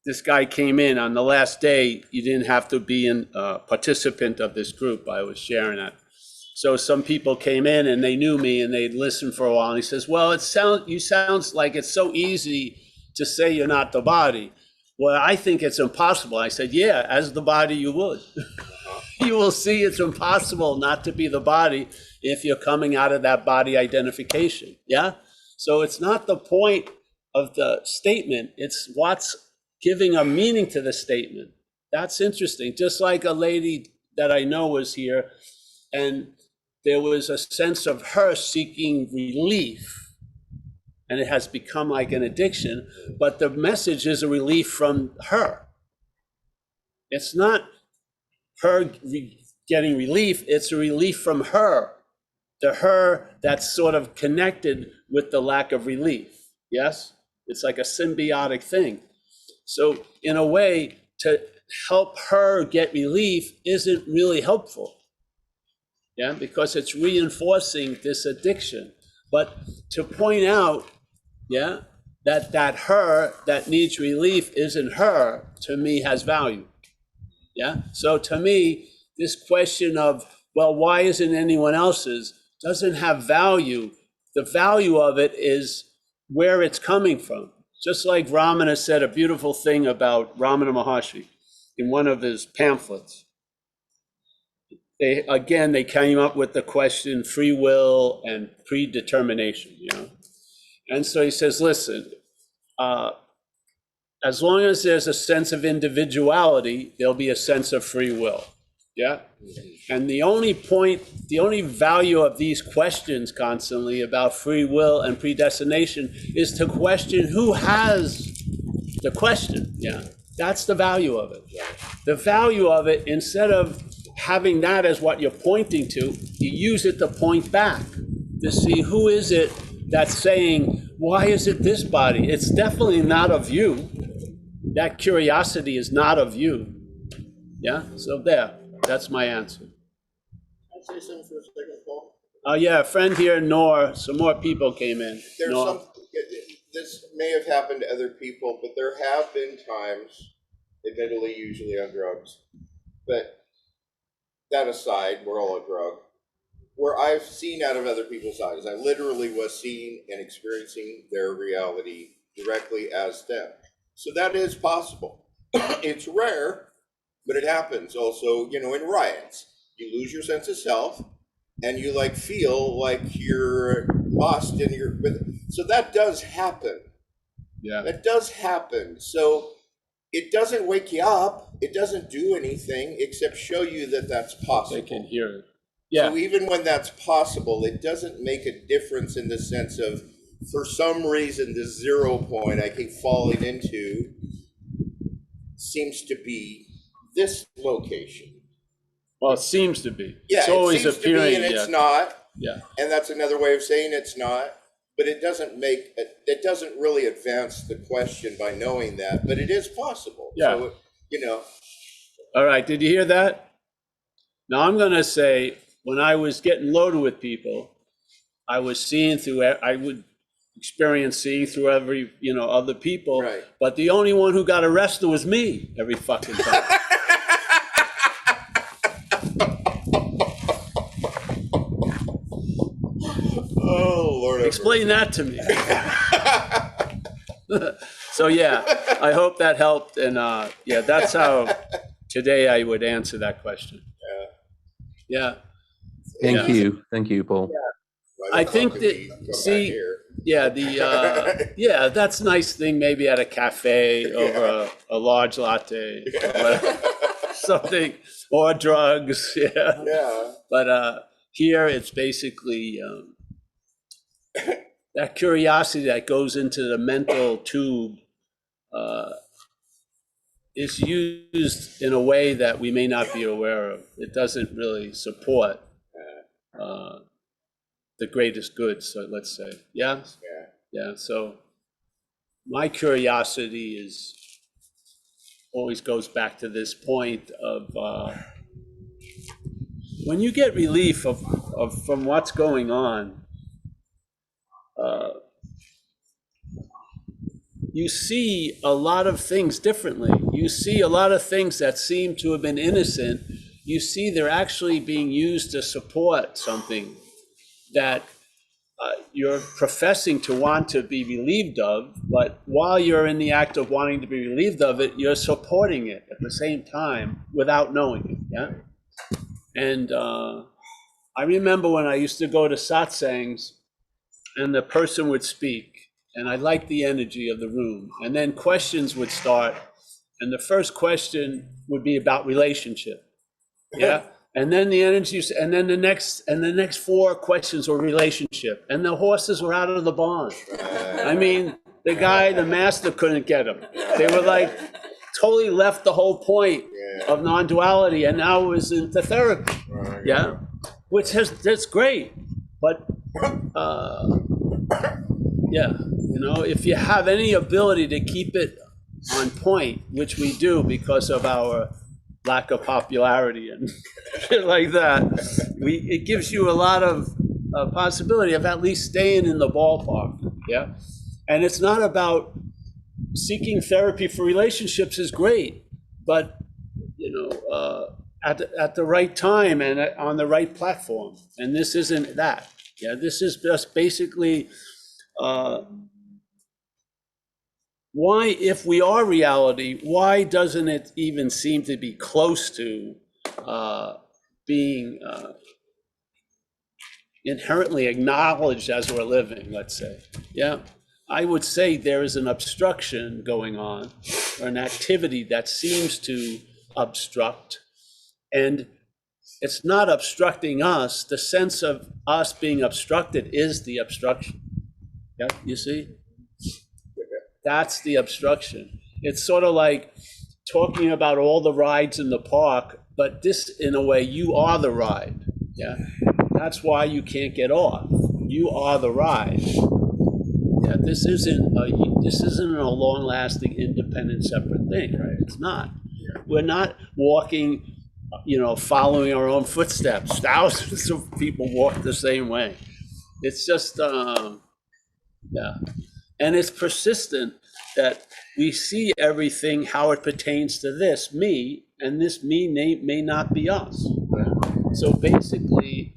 this guy came in on the last day. You didn't have to be a participant of this group. I was sharing that. So some people came in and they knew me and they'd listened for a while. And he says, well, you sounds like it's so easy to say you're not the body. Well, I think it's impossible. I said, yeah, as the body you would. You will see it's impossible not to be the body if you're coming out of that body identification. Yeah. So it's not the point of the statement. It's what's giving a meaning to the statement. That's interesting. Just like a lady that I know was here, and there was a sense of her seeking relief, and it has become like an addiction, but the message is a relief from her. It's not her getting relief, it's a relief from her, to her that's sort of connected with the lack of relief. Yes? It's like a symbiotic thing. So in a way, to help her get relief isn't really helpful. Yeah, because it's reinforcing this addiction. But to point out, yeah, that her that needs relief isn't her, to me has value. Yeah. So to me, this question of, well, why isn't anyone else's, doesn't have value. The value of it is where it's coming from. Just like Ramana said a beautiful thing about Ramana Maharshi in one of his pamphlets. They came up with the question free will and predetermination, you know. And so he says, listen, as long as there's a sense of individuality, there'll be a sense of free will. Yeah. And the only value of these questions constantly about free will and predestination is to question who has the question. Yeah. That's the value of it. The value of it, instead of having that as what you're pointing to, you use it to point back to see who is it that's saying, why is it this body? It's definitely not of you. That curiosity is not of you. Yeah, so that's my answer. Can I say something for a second, Paul? Yeah, a friend here, Nor, some more people came in. There's Nor. this may have happened to other people, but there have been times, admittedly usually on drugs, but that aside, we're all on drug, where I've seen out of other people's eyes. I literally was seeing and experiencing their reality directly as them. So that is possible. It's rare, but it happens. Also, you know, in riots, you lose your sense of self and you like feel like you're lost in your, so that does happen. Yeah. That does happen. So it doesn't wake you up. It doesn't do anything except show you that that's possible. They can hear it. Yeah. So even when that's possible, it doesn't make a difference in the sense of, for some reason, the 0 point I keep falling into seems to be this location. Well, it seems to be. Yeah, it's always it seems appearing. to be, and it's not. Yeah. And that's another way of saying it's not. But it doesn't really advance the question by knowing that. But it is possible. Yeah. So, you know. All right. Did you hear that? Now I'm going to say, when I was getting loaded with people, I would experience seeing through every, other people. Right. But the only one who got arrested was me every fucking time. Oh, Lord. Explain that to me. So yeah, I hope that helped. And yeah, that's how today I would answer that question. Yeah. Thank you. Thank you, Paul. I think that, see, yeah, yeah, that's a nice thing, maybe at a cafe over a large latte, or something, or drugs, yeah. Yeah. But here it's basically that curiosity that goes into the mental tube is used in a way that we may not be aware of. It doesn't really support the greatest good, so let's say. Yeah? Yeah, so my curiosity always goes back to this point of when you get relief from what's going on, you see a lot of things differently. You see a lot of things that seem to have been innocent. You see they're actually being used to support something that you're professing to want to be relieved of, but while you're in the act of wanting to be relieved of it, you're supporting it at the same time without knowing it, yeah? And I remember when I used to go to satsangs and the person would speak and I liked the energy of the room. And then questions would start, and the first question would be about relationship. Yeah. And then the energy, and then the next four questions were relationship, and the horses were out of the barn. I mean, the master couldn't get them. They were like totally left the whole point of non-duality, and now it was into therapy. Yeah, that's great, but yeah, if you have any ability to keep it on point, which we do because of our lack of popularity and shit like that, it gives you a lot of possibility of at least staying in the ballpark. Yeah, and it's not about seeking therapy for relationships is great, but at the right time and on the right platform. And this isn't that. Yeah, this is just basically why, if we are reality, why doesn't it even seem to be close to being inherently acknowledged as we're living, let's say? Yeah, I would say there is an obstruction going on, or an activity that seems to obstruct, and it's not obstructing us. The sense of us being obstructed is the obstruction. Yeah, you see? That's the obstruction. It's sort of like talking about all the rides in the park, but this, in a way, you are the ride. Yeah, that's why you can't get off. You are the ride. Yeah, this isn't a long-lasting, independent, separate thing. Right? It's not. We're not walking, following our own footsteps. Thousands of people walk the same way. It's just, yeah. And it's persistent that we see everything how it pertains to this me, and this me may not be us. So basically,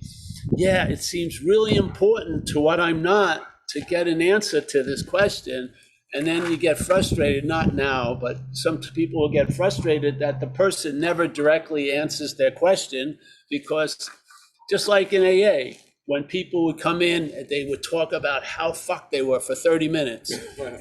yeah, it seems really important to what I'm not to get an answer to this question. And then you get frustrated, not now, but some people will get frustrated that the person never directly answers their question, because just like in AA, when people would come in, they would talk about how fucked they were for 30 minutes.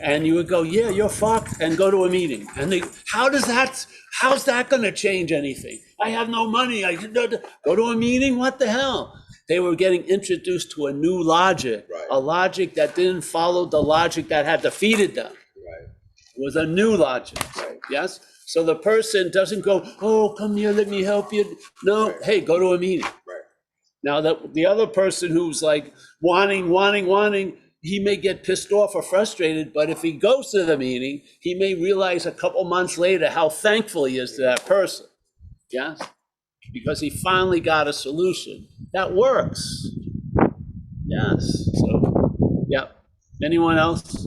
And you would go, yeah, you're fucked, and go to a meeting. And how's that gonna change anything? I have no money, go to a meeting, what the hell? They were getting introduced to a new logic, a logic that didn't follow the logic that had defeated them. It was a new logic, yes? So the person doesn't go, oh, come here, let me help you. No, hey, go to a meeting. Now, the other person who's like wanting, he may get pissed off or frustrated, but if he goes to the meeting, he may realize a couple months later how thankful he is to that person, yes? Because he finally got a solution that works, yes. So, yeah. Anyone else?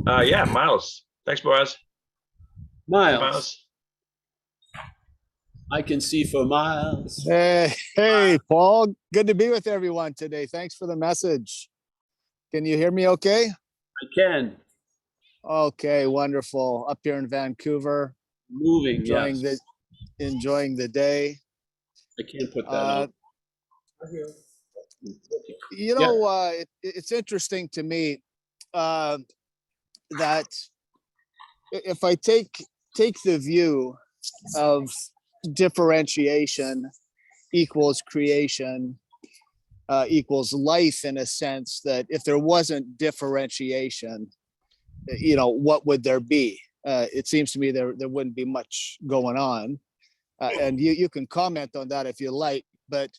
Yeah, Miles. Thanks, Boaz. Miles. I can see for miles. Hey, Paul. Good to be with everyone today. Thanks for the message. Can you hear me okay? I can. Okay, wonderful. Up here in Vancouver. Moving, enjoying the day. I can't put that up. It's interesting to me that if I take the view of differentiation equals creation equals life, in a sense that if there wasn't differentiation, what would there be? It seems to me there wouldn't be much going on. And you can comment on that if you like, but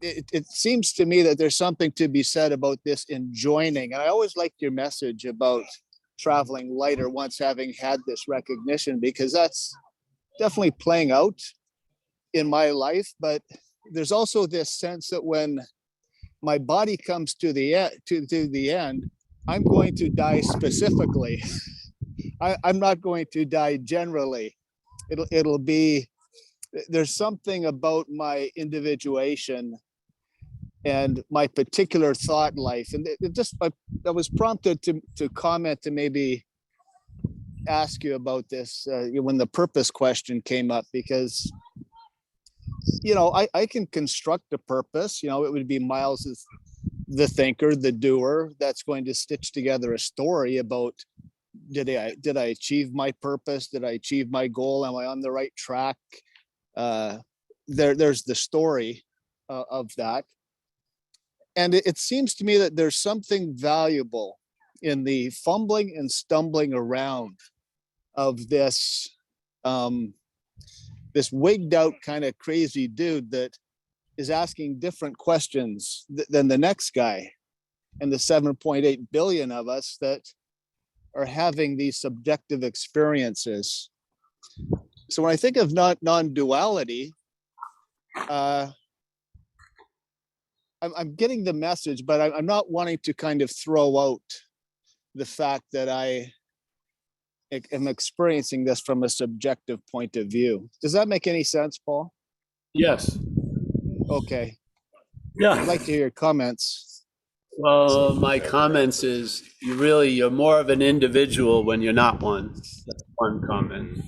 it seems to me that there's something to be said about this enjoining. And I always liked your message about traveling lighter once having had this recognition, because that's definitely playing out in my life. But there's also this sense that when my body comes to the end, I'm going to die specifically. I'm not going to die generally. It'll be, there's something about my individuation and my particular thought life. And I was prompted to comment, to maybe ask you about this when the purpose question came up, because I can construct a purpose. It would be Miles's the thinker, the doer, that's going to stitch together a story about, did I achieve my purpose? Did I achieve my goal? Am I on the right track? There's the story of that. And it seems to me that there's something valuable in the fumbling and stumbling around of this this wigged out kind of crazy dude that is asking different questions than the next guy, and the 7.8 billion of us that are having these subjective experiences. So when I think of non-duality, I'm getting the message, but I'm not wanting to kind of throw out the fact that I am experiencing this from a subjective point of view. Does that make any sense, Paul? Yes. Okay. Yeah. I'd like to hear your comments. Well, my comments is you're more of an individual when you're not one. That's one comment.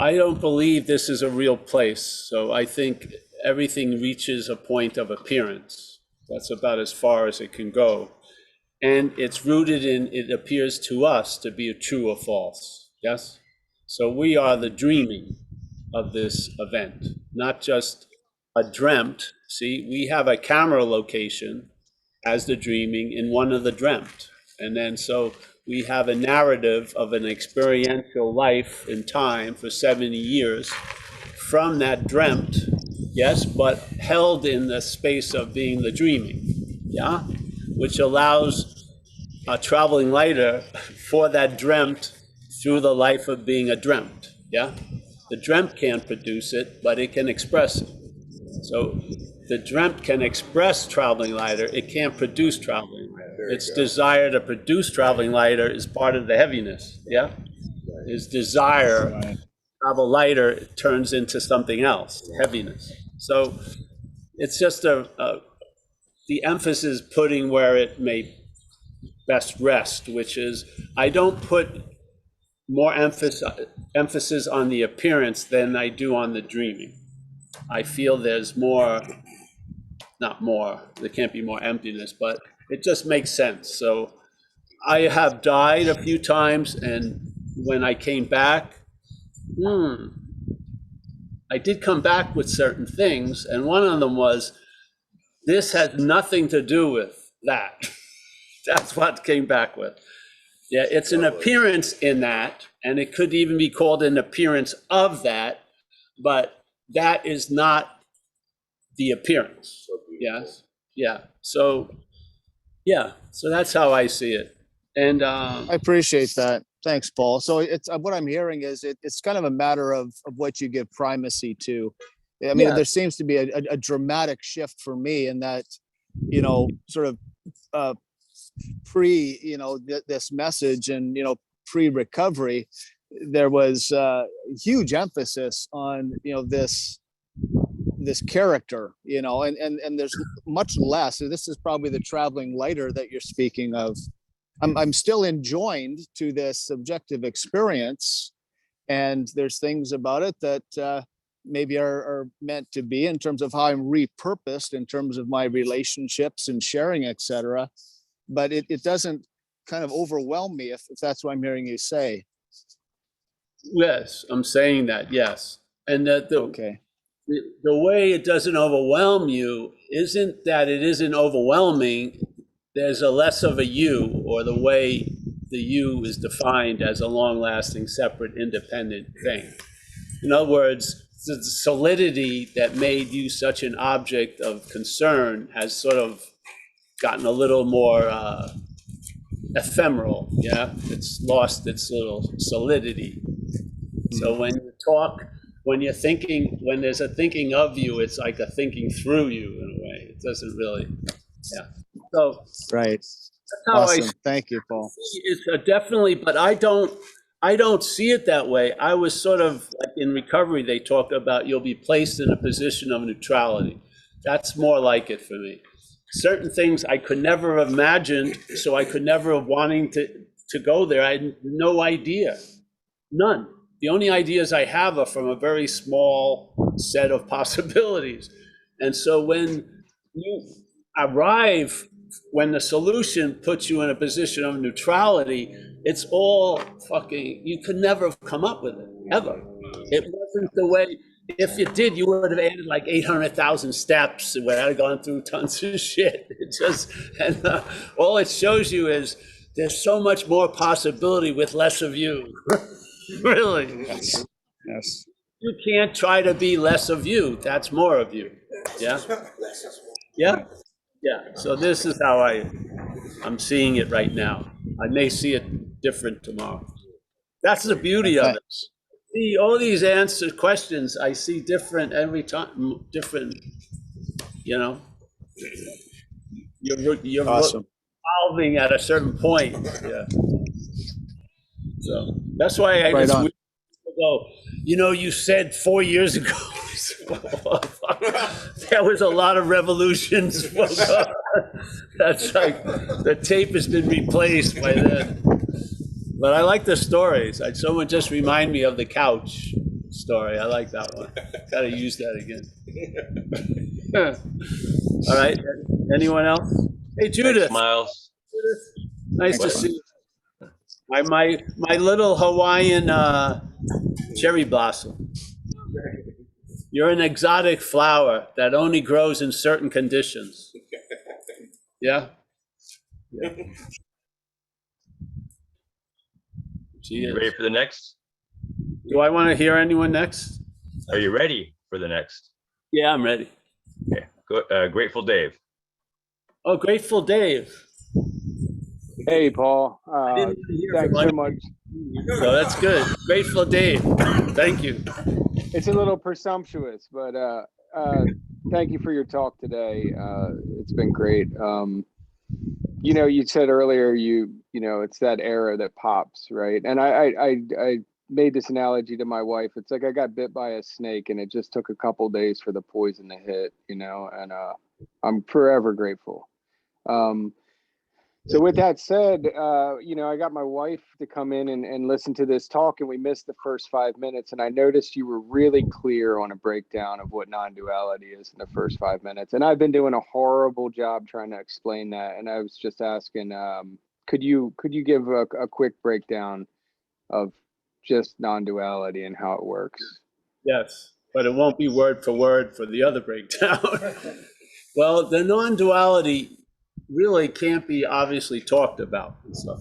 I don't believe this is a real place. So I think everything reaches a point of appearance. That's about as far as it can go. And it's rooted in, it appears to us to be a true or false. Yes? So we are the dreaming of this event, not just a dreamt. See, we have a camera location as the dreaming in one of the dreamt. And then so we have a narrative of an experiential life in time for 70 years from that dreamt, yes, but held in the space of being the dreaming, yeah, which allows a traveling lighter for that dreamt through the life of being a dreamt, yeah. The dreamt can't produce it, but it can express it. So the dreamt can express traveling lighter, it can't produce traveling lighter. Its desire to produce traveling lighter is part of the heaviness, yeah? His desire to travel lighter turns into something else, heaviness. So it's just the emphasis putting where it may best rest, which is I don't put more emphasis on the appearance than I do on the dreaming. I feel there's more, not more, there can't be more emptiness, but it just makes sense. So I have died a few times, and when I came back, I did come back with certain things, and one of them was, this has nothing to do with that. That's what came back with. Yeah, it's an appearance in that, and it could even be called an appearance of that, but that is not the appearance. Yes, yeah. So, yeah. So that's how I see it. And I appreciate that. Thanks, Paul. So it's what I'm hearing is it's kind of a matter of what you give primacy to. I mean, Yeah. there seems to be a dramatic shift for me in that, sort of pre, this message and, pre-recovery, there was huge emphasis on, this character, and there's much less. So this is probably the traveling lighter that you're speaking of. I'm still enjoined to this subjective experience, and there's things about it that maybe are meant to be in terms of how I'm repurposed in terms of my relationships and sharing, etc. But it doesn't kind of overwhelm me if that's what I'm hearing you say. yes, I'm saying that, yes. And that Okay. the way it doesn't overwhelm you isn't that it isn't overwhelming. There's a less of a you, or the way the you is defined as a long-lasting, separate, independent thing. In other words, the solidity that made you such an object of concern has sort of gotten a little more ephemeral, yeah? It's lost its little solidity. So when you talk, when you're thinking, when there's a thinking of you, it's like a thinking through you in a way. It doesn't really, yeah. So Right. that's how Awesome. Thank you, Paul. it's definitely, but I don't see it that way. I was sort of like in recovery, they talk about you'll be placed in a position of neutrality. That's more like it for me. Certain things I could never have imagined, so I could never have wanting to go there. I had no idea, none. The only ideas I have are from a very small set of possibilities. And so when you arrive, when the solution puts you in a position of neutrality, it's all fucking, you could never have come up with it, ever. It wasn't the way, if you did, you would have added like 800,000 steps and would have gone through tons of shit. It just, and all it shows you is there's so much more possibility with less of you. Really. Yes. Yes. You can't try to be less of you. That's more of you. Yeah. Yeah. Yeah. So this is how I'm seeing it right now. I may see it different tomorrow. That's the beauty of it. See, all these answered questions, I see different every time, different, you know, you're Awesome. evolving at a certain point. Yeah. So that's why I Right just on. go, you know, you said 4 years ago, there was a lot of revolutions. That's like, the tape has been replaced by then. But I like the stories. Someone just remind me of the couch story. I like that one. Gotta use that again. All right. Anyone else? Hey, Judith. Thanks, Miles. Nice to see you. My little Hawaiian cherry blossom. You're an exotic flower that only grows in certain conditions. Yeah? Yeah. She You is. ready for the next? Do I want to hear anyone next? Are you ready for the next? Yeah, I'm ready. Okay. Grateful Dave. Oh, Grateful Dave. Hey, Paul. I didn't hear Thanks from so much. So that's good. Grateful Dave. Thank you. It's a little presumptuous, but thank you for your talk today. It's been great. You know, you said earlier, you know, it's that era that pops, right? And I made this analogy to my wife. It's like I got bit by a snake, and it just took a couple days for the poison to hit, you know, and I'm forever grateful. So with that said, you know, I got my wife to come in and listen to this talk, and we missed the first 5 minutes. And I noticed you were really clear on a breakdown of what non-duality is in the first 5 minutes. And I've been doing a horrible job trying to explain that. And I was just asking, could you give a quick breakdown of just non-duality and how it works? Yes, but it won't be word for word for the other breakdown. Well, the non-duality really can't be obviously talked about and stuff.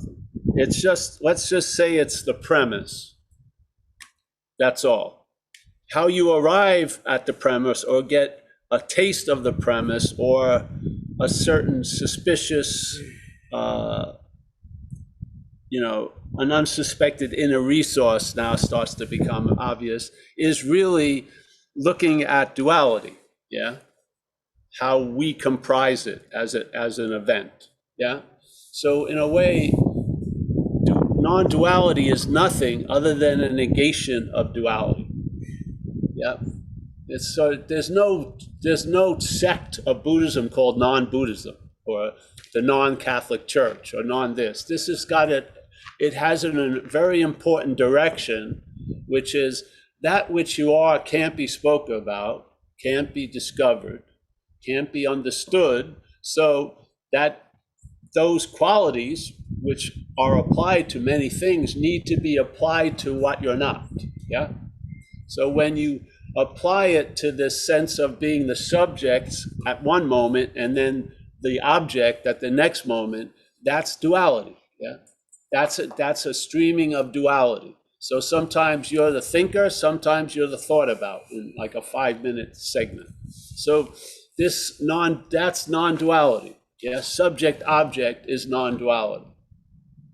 It's just, let's just say it's the premise. That's all. How you arrive at the premise or get a taste of the premise or a certain suspicious, you know, an unsuspected inner resource now starts to become obvious, is really looking at duality, yeah? How we comprise it as an event, yeah? So in a way, non-duality is nothing other than a negation of duality, yeah? It's, so there's no sect of Buddhism called non-Buddhism or the non-Catholic Church or non-this. This has got it has a very important direction, which is that which you are can't be spoken about, can't be discovered, can't be understood, so that those qualities which are applied to many things need to be applied to what you're not, yeah? So when you apply it to this sense of being the subject at one moment and then the object at the next moment, that's duality, yeah? That's a streaming of duality. So sometimes you're the thinker, sometimes you're the thought about in like a 5-minute segment. So that's non-duality. Yeah, subject-object is non-duality.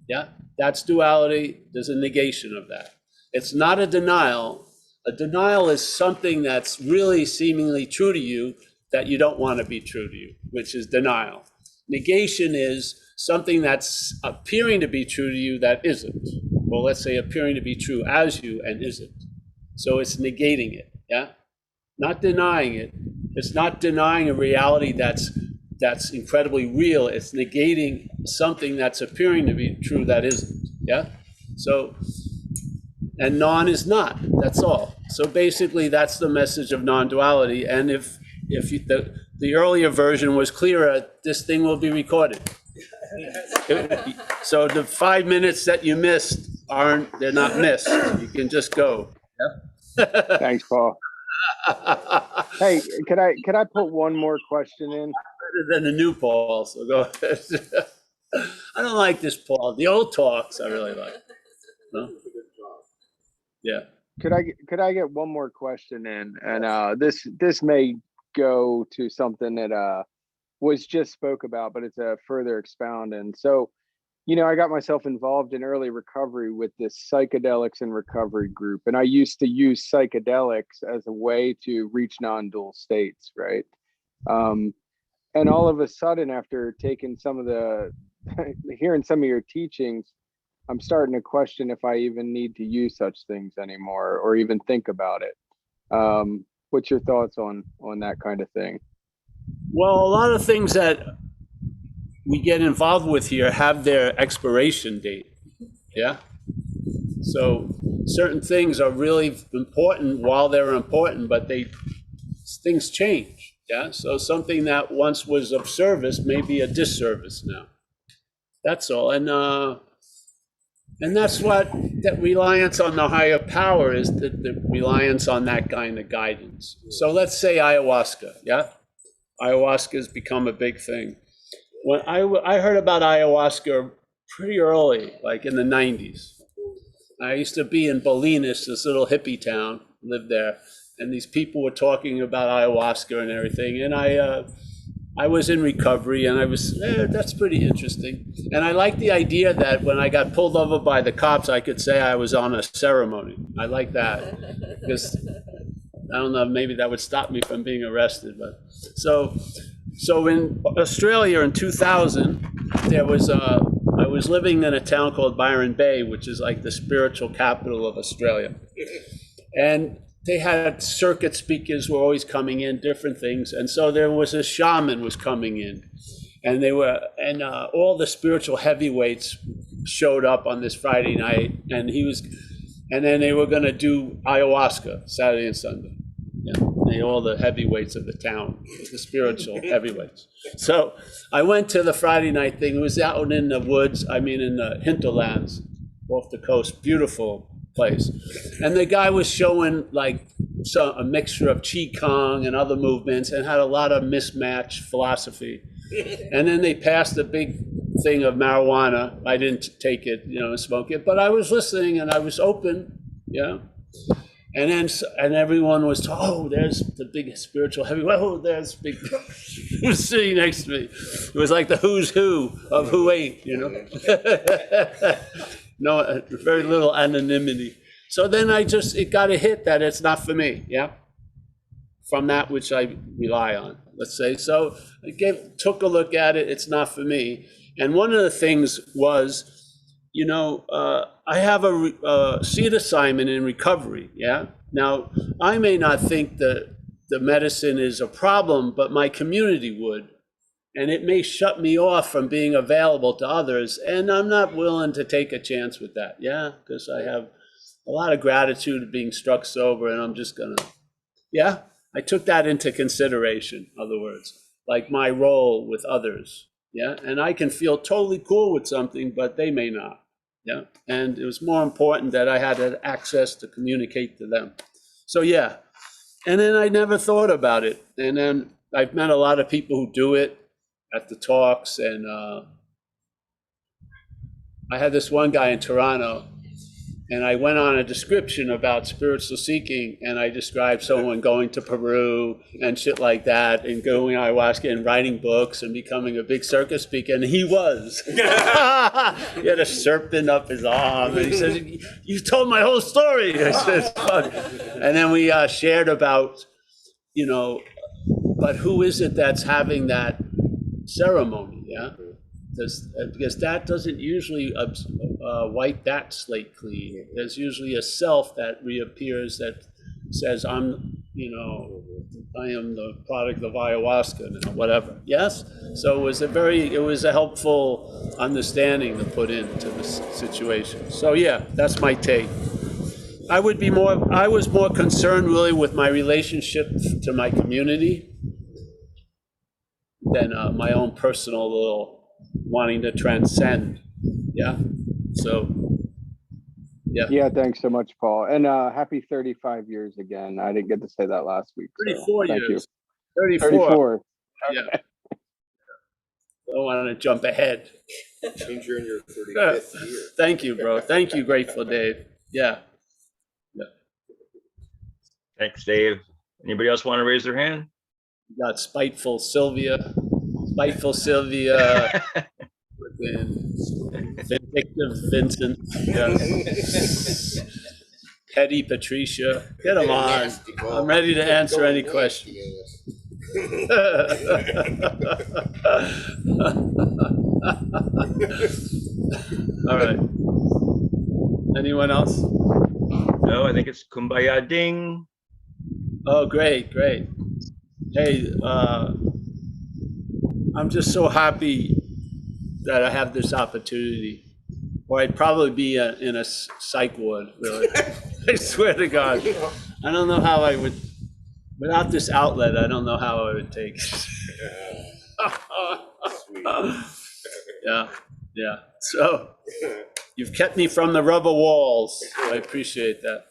Yeah, that's duality. There's a negation of that. It's not a denial. A denial is something that's really seemingly true to you that you don't want to be true to you, which is denial. Negation is something that's appearing to be true to you that isn't. Well, let's say appearing to be true as you and isn't. So it's negating it, yeah? Not denying it. It's not denying a reality that's incredibly real. It's negating something that's appearing to be true that isn't, yeah? So, and non is not, that's all. So basically that's the message of non-duality. And if if you, the earlier version was clearer, this thing will be recorded. So the 5 minutes that you missed they're not missed. You can just go. Yep. Thanks, Paul. Hey, could I put one more question in? Better than the new Paul, so go ahead. I don't like this Paul. The old talks I really like. No? Yeah. Could I get one more question in? And this may go to something that was just spoke about, but it's a further expound. And so, you know, I got myself involved in early recovery with this psychedelics and recovery group, and I used to use psychedelics as a way to reach non-dual states, right? And all of a sudden, after taking hearing some of your teachings, I'm starting to question if I even need to use such things anymore or even think about it. What's your thoughts on that kind of thing? Well, a lot of things that we get involved with here have their expiration date. Yeah. So certain things are really important while they're important, but things change. Yeah. So something that once was of service may be a disservice now. That's all. And that's what that reliance on the higher power is, the reliance on that kind of guidance. So let's say ayahuasca. Yeah. Ayahuasca has become a big thing. When I heard about ayahuasca pretty early, like in the 90s. I used to be in Bolinas, this little hippie town, lived there, and these people were talking about ayahuasca and everything. And I was in recovery, and I was, that's pretty interesting. And I liked the idea that when I got pulled over by the cops, I could say I was on a ceremony. I like that, because I don't know, maybe that would stop me from being arrested. But so in Australia in 2000, there was I was living in a town called Byron Bay, which is like the spiritual capital of Australia. And they had circuit speakers who were always coming in, different things. And so there was a shaman was coming in, and all the spiritual heavyweights showed up on this Friday night, and then they were going to do ayahuasca Saturday and Sunday. Yeah, all the heavyweights of the town, the spiritual heavyweights. So I went to the Friday night thing. It was out in the woods, in the hinterlands off the coast, beautiful place. And the guy was showing like a mixture of Qigong and other movements, and had a lot of mismatched philosophy. And then they passed a big thing of marijuana. I didn't take it, and smoke it, but I was listening and I was open, And everyone was oh, there's the big spiritual heavyweight. Oh, there's big. He was sitting next to me. It was like the who's who of who ate, No, very little anonymity. So then it got a hit that it's not for me. Yeah. From that which I rely on, let's say. So I took a look at it. It's not for me. And one of the things was, I have a seat assignment in recovery, yeah? Now, I may not think that the medicine is a problem, but my community would. And it may shut me off from being available to others, and I'm not willing to take a chance with that, yeah? Because I have a lot of gratitude of being struck sober, and I'm just gonna, yeah? I took that into consideration, in other words, like my role with others, yeah? And I can feel totally cool with something, but they may not. Yeah, and it was more important that I had access to communicate to them. So yeah, and then I never thought about it. And then I've met a lot of people who do it at the talks, and I had this one guy in Toronto, and I went on a description about spiritual seeking, and I described someone going to Peru and shit like that, and going ayahuasca and writing books and becoming a big circus speaker, and he was. He had a serpent up his arm, and he said, "You told my whole story." I said, "Fuck." And then we shared about, but who is it that's having that ceremony, yeah? Because that doesn't usually wipe that slate clean. There's usually a self that reappears that says, I am the product of ayahuasca now, whatever. Yes? So it was a helpful understanding to put into this situation. So yeah, that's my take. I was more concerned really with my relationship to my community, my own personal little wanting to transcend. Yeah. So, yeah. Yeah, thanks so much, Paul. And happy 35 years again. I didn't get to say that last week. So 34 thank years. you. 34. 34. Yeah. I don't want to jump ahead. Means you're in your 35th year. Thank you, bro. Thank you, Grateful Dave. Yeah. Thanks, Dave. Anybody else want to raise their hand? We got Spiteful Sylvia, and Vindictive Vincent, yes. Petty Patricia. Get them on. Nasty ball. I'm ready to answer any Go question. All right. Anyone else? No, I think it's Cumbaya Ding. Oh, great, great. Hey, I'm just so happy that I have this opportunity. Or I'd probably be in a psych ward, really. I swear to God. I don't know how I would, without this outlet, I don't know how I would take it. Yeah, yeah. So you've kept me from the rubber walls. I appreciate that.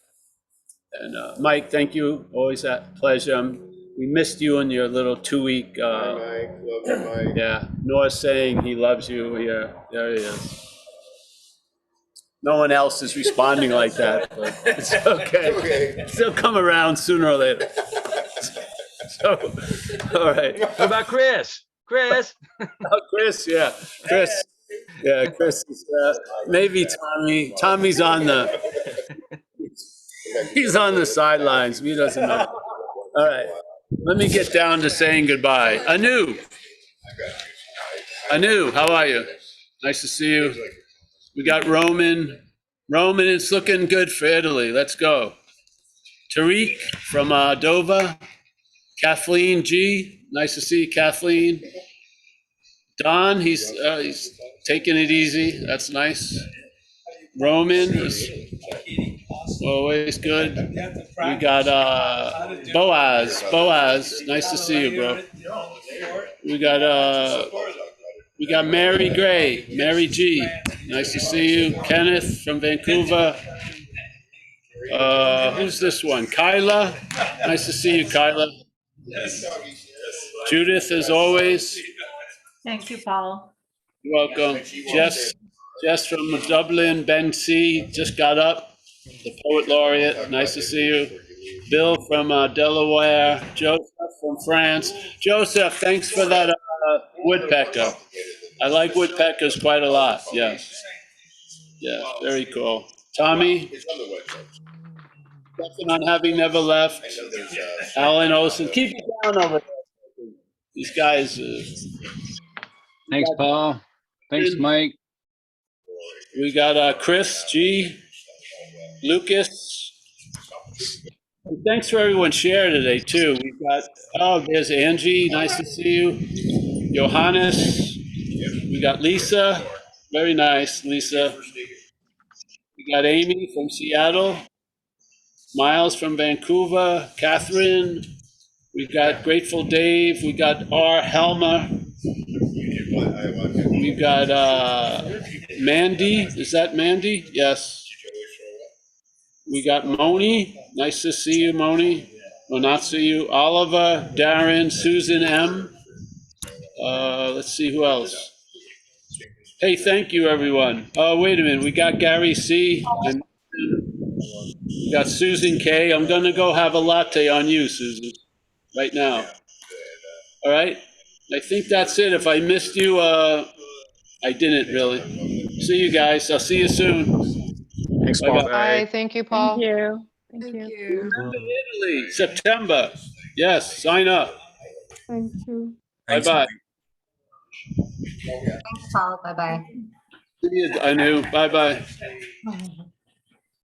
And Mike, thank you. Always a pleasure. We missed you in your little 2-week. Mike, love you, Mike. Yeah, Noah's saying he loves you. Yeah, there he is. No one else is responding like that, but it's okay. Okay. They'll come around sooner or later. So, all right. What about Chris? Chris? Oh, Chris, yeah. Chris. Yeah, Chris is, maybe Tommy. Tommy's on he's on the sidelines. He doesn't know. All right. Let me get down to saying goodbye. Anu, how are you? Nice to see you. We got Roman. Roman, it's looking good for Italy. Let's go. Tariq from Dover. Kathleen G. Nice to see you, Kathleen. Don, he's taking it easy. That's nice. Roman is always good. We got Boaz. Boaz, nice to see you, bro. We got Mary Gray, Mary G. Nice to see you. Kenneth from Vancouver. Who's this one? Kyla. Nice to see you, Kyla. Judith, as always. Thank you, Paul. You're welcome. Jess from Dublin. Ben C. just got up. The poet laureate. Nice to see you. Bill from Delaware. Joseph from France. Joseph, thanks for that woodpecker. I like woodpeckers quite a lot. Yes. Yeah, very cool. Tommy, nothing on having never left. Alan Olson, keep it down over there. These guys. Thanks, Paul. Thanks, Mike. We got Chris G, Lucas. And thanks for everyone sharing today too. We got there's Angie. Nice to see you. Johannes. We got Lisa. Very nice, Lisa. We got Amy from Seattle. Miles from Vancouver. Catherine. We got Grateful Dave. We got R. Helmer. We got Mandy. Is that Mandy? Yes. We got Moni. Nice to see you, Moni. Or not see you. Oliver, Darren, Susan M. Let's see who else. Hey, thank you, everyone. Oh, wait a minute. We got Gary C. And we got Susan K. I'm going to go have a latte on you, Susan, right now. All right? I think that's it. If I missed you, I didn't really. See you guys. I'll see you soon. Thanks, Paul. Bye. Thank you, Paul. Thank you. Thank you. Italy, September. Yes, sign up. Thank you. Bye-bye. Thanks, Paul. Bye-bye. See you, Anu. Bye-bye.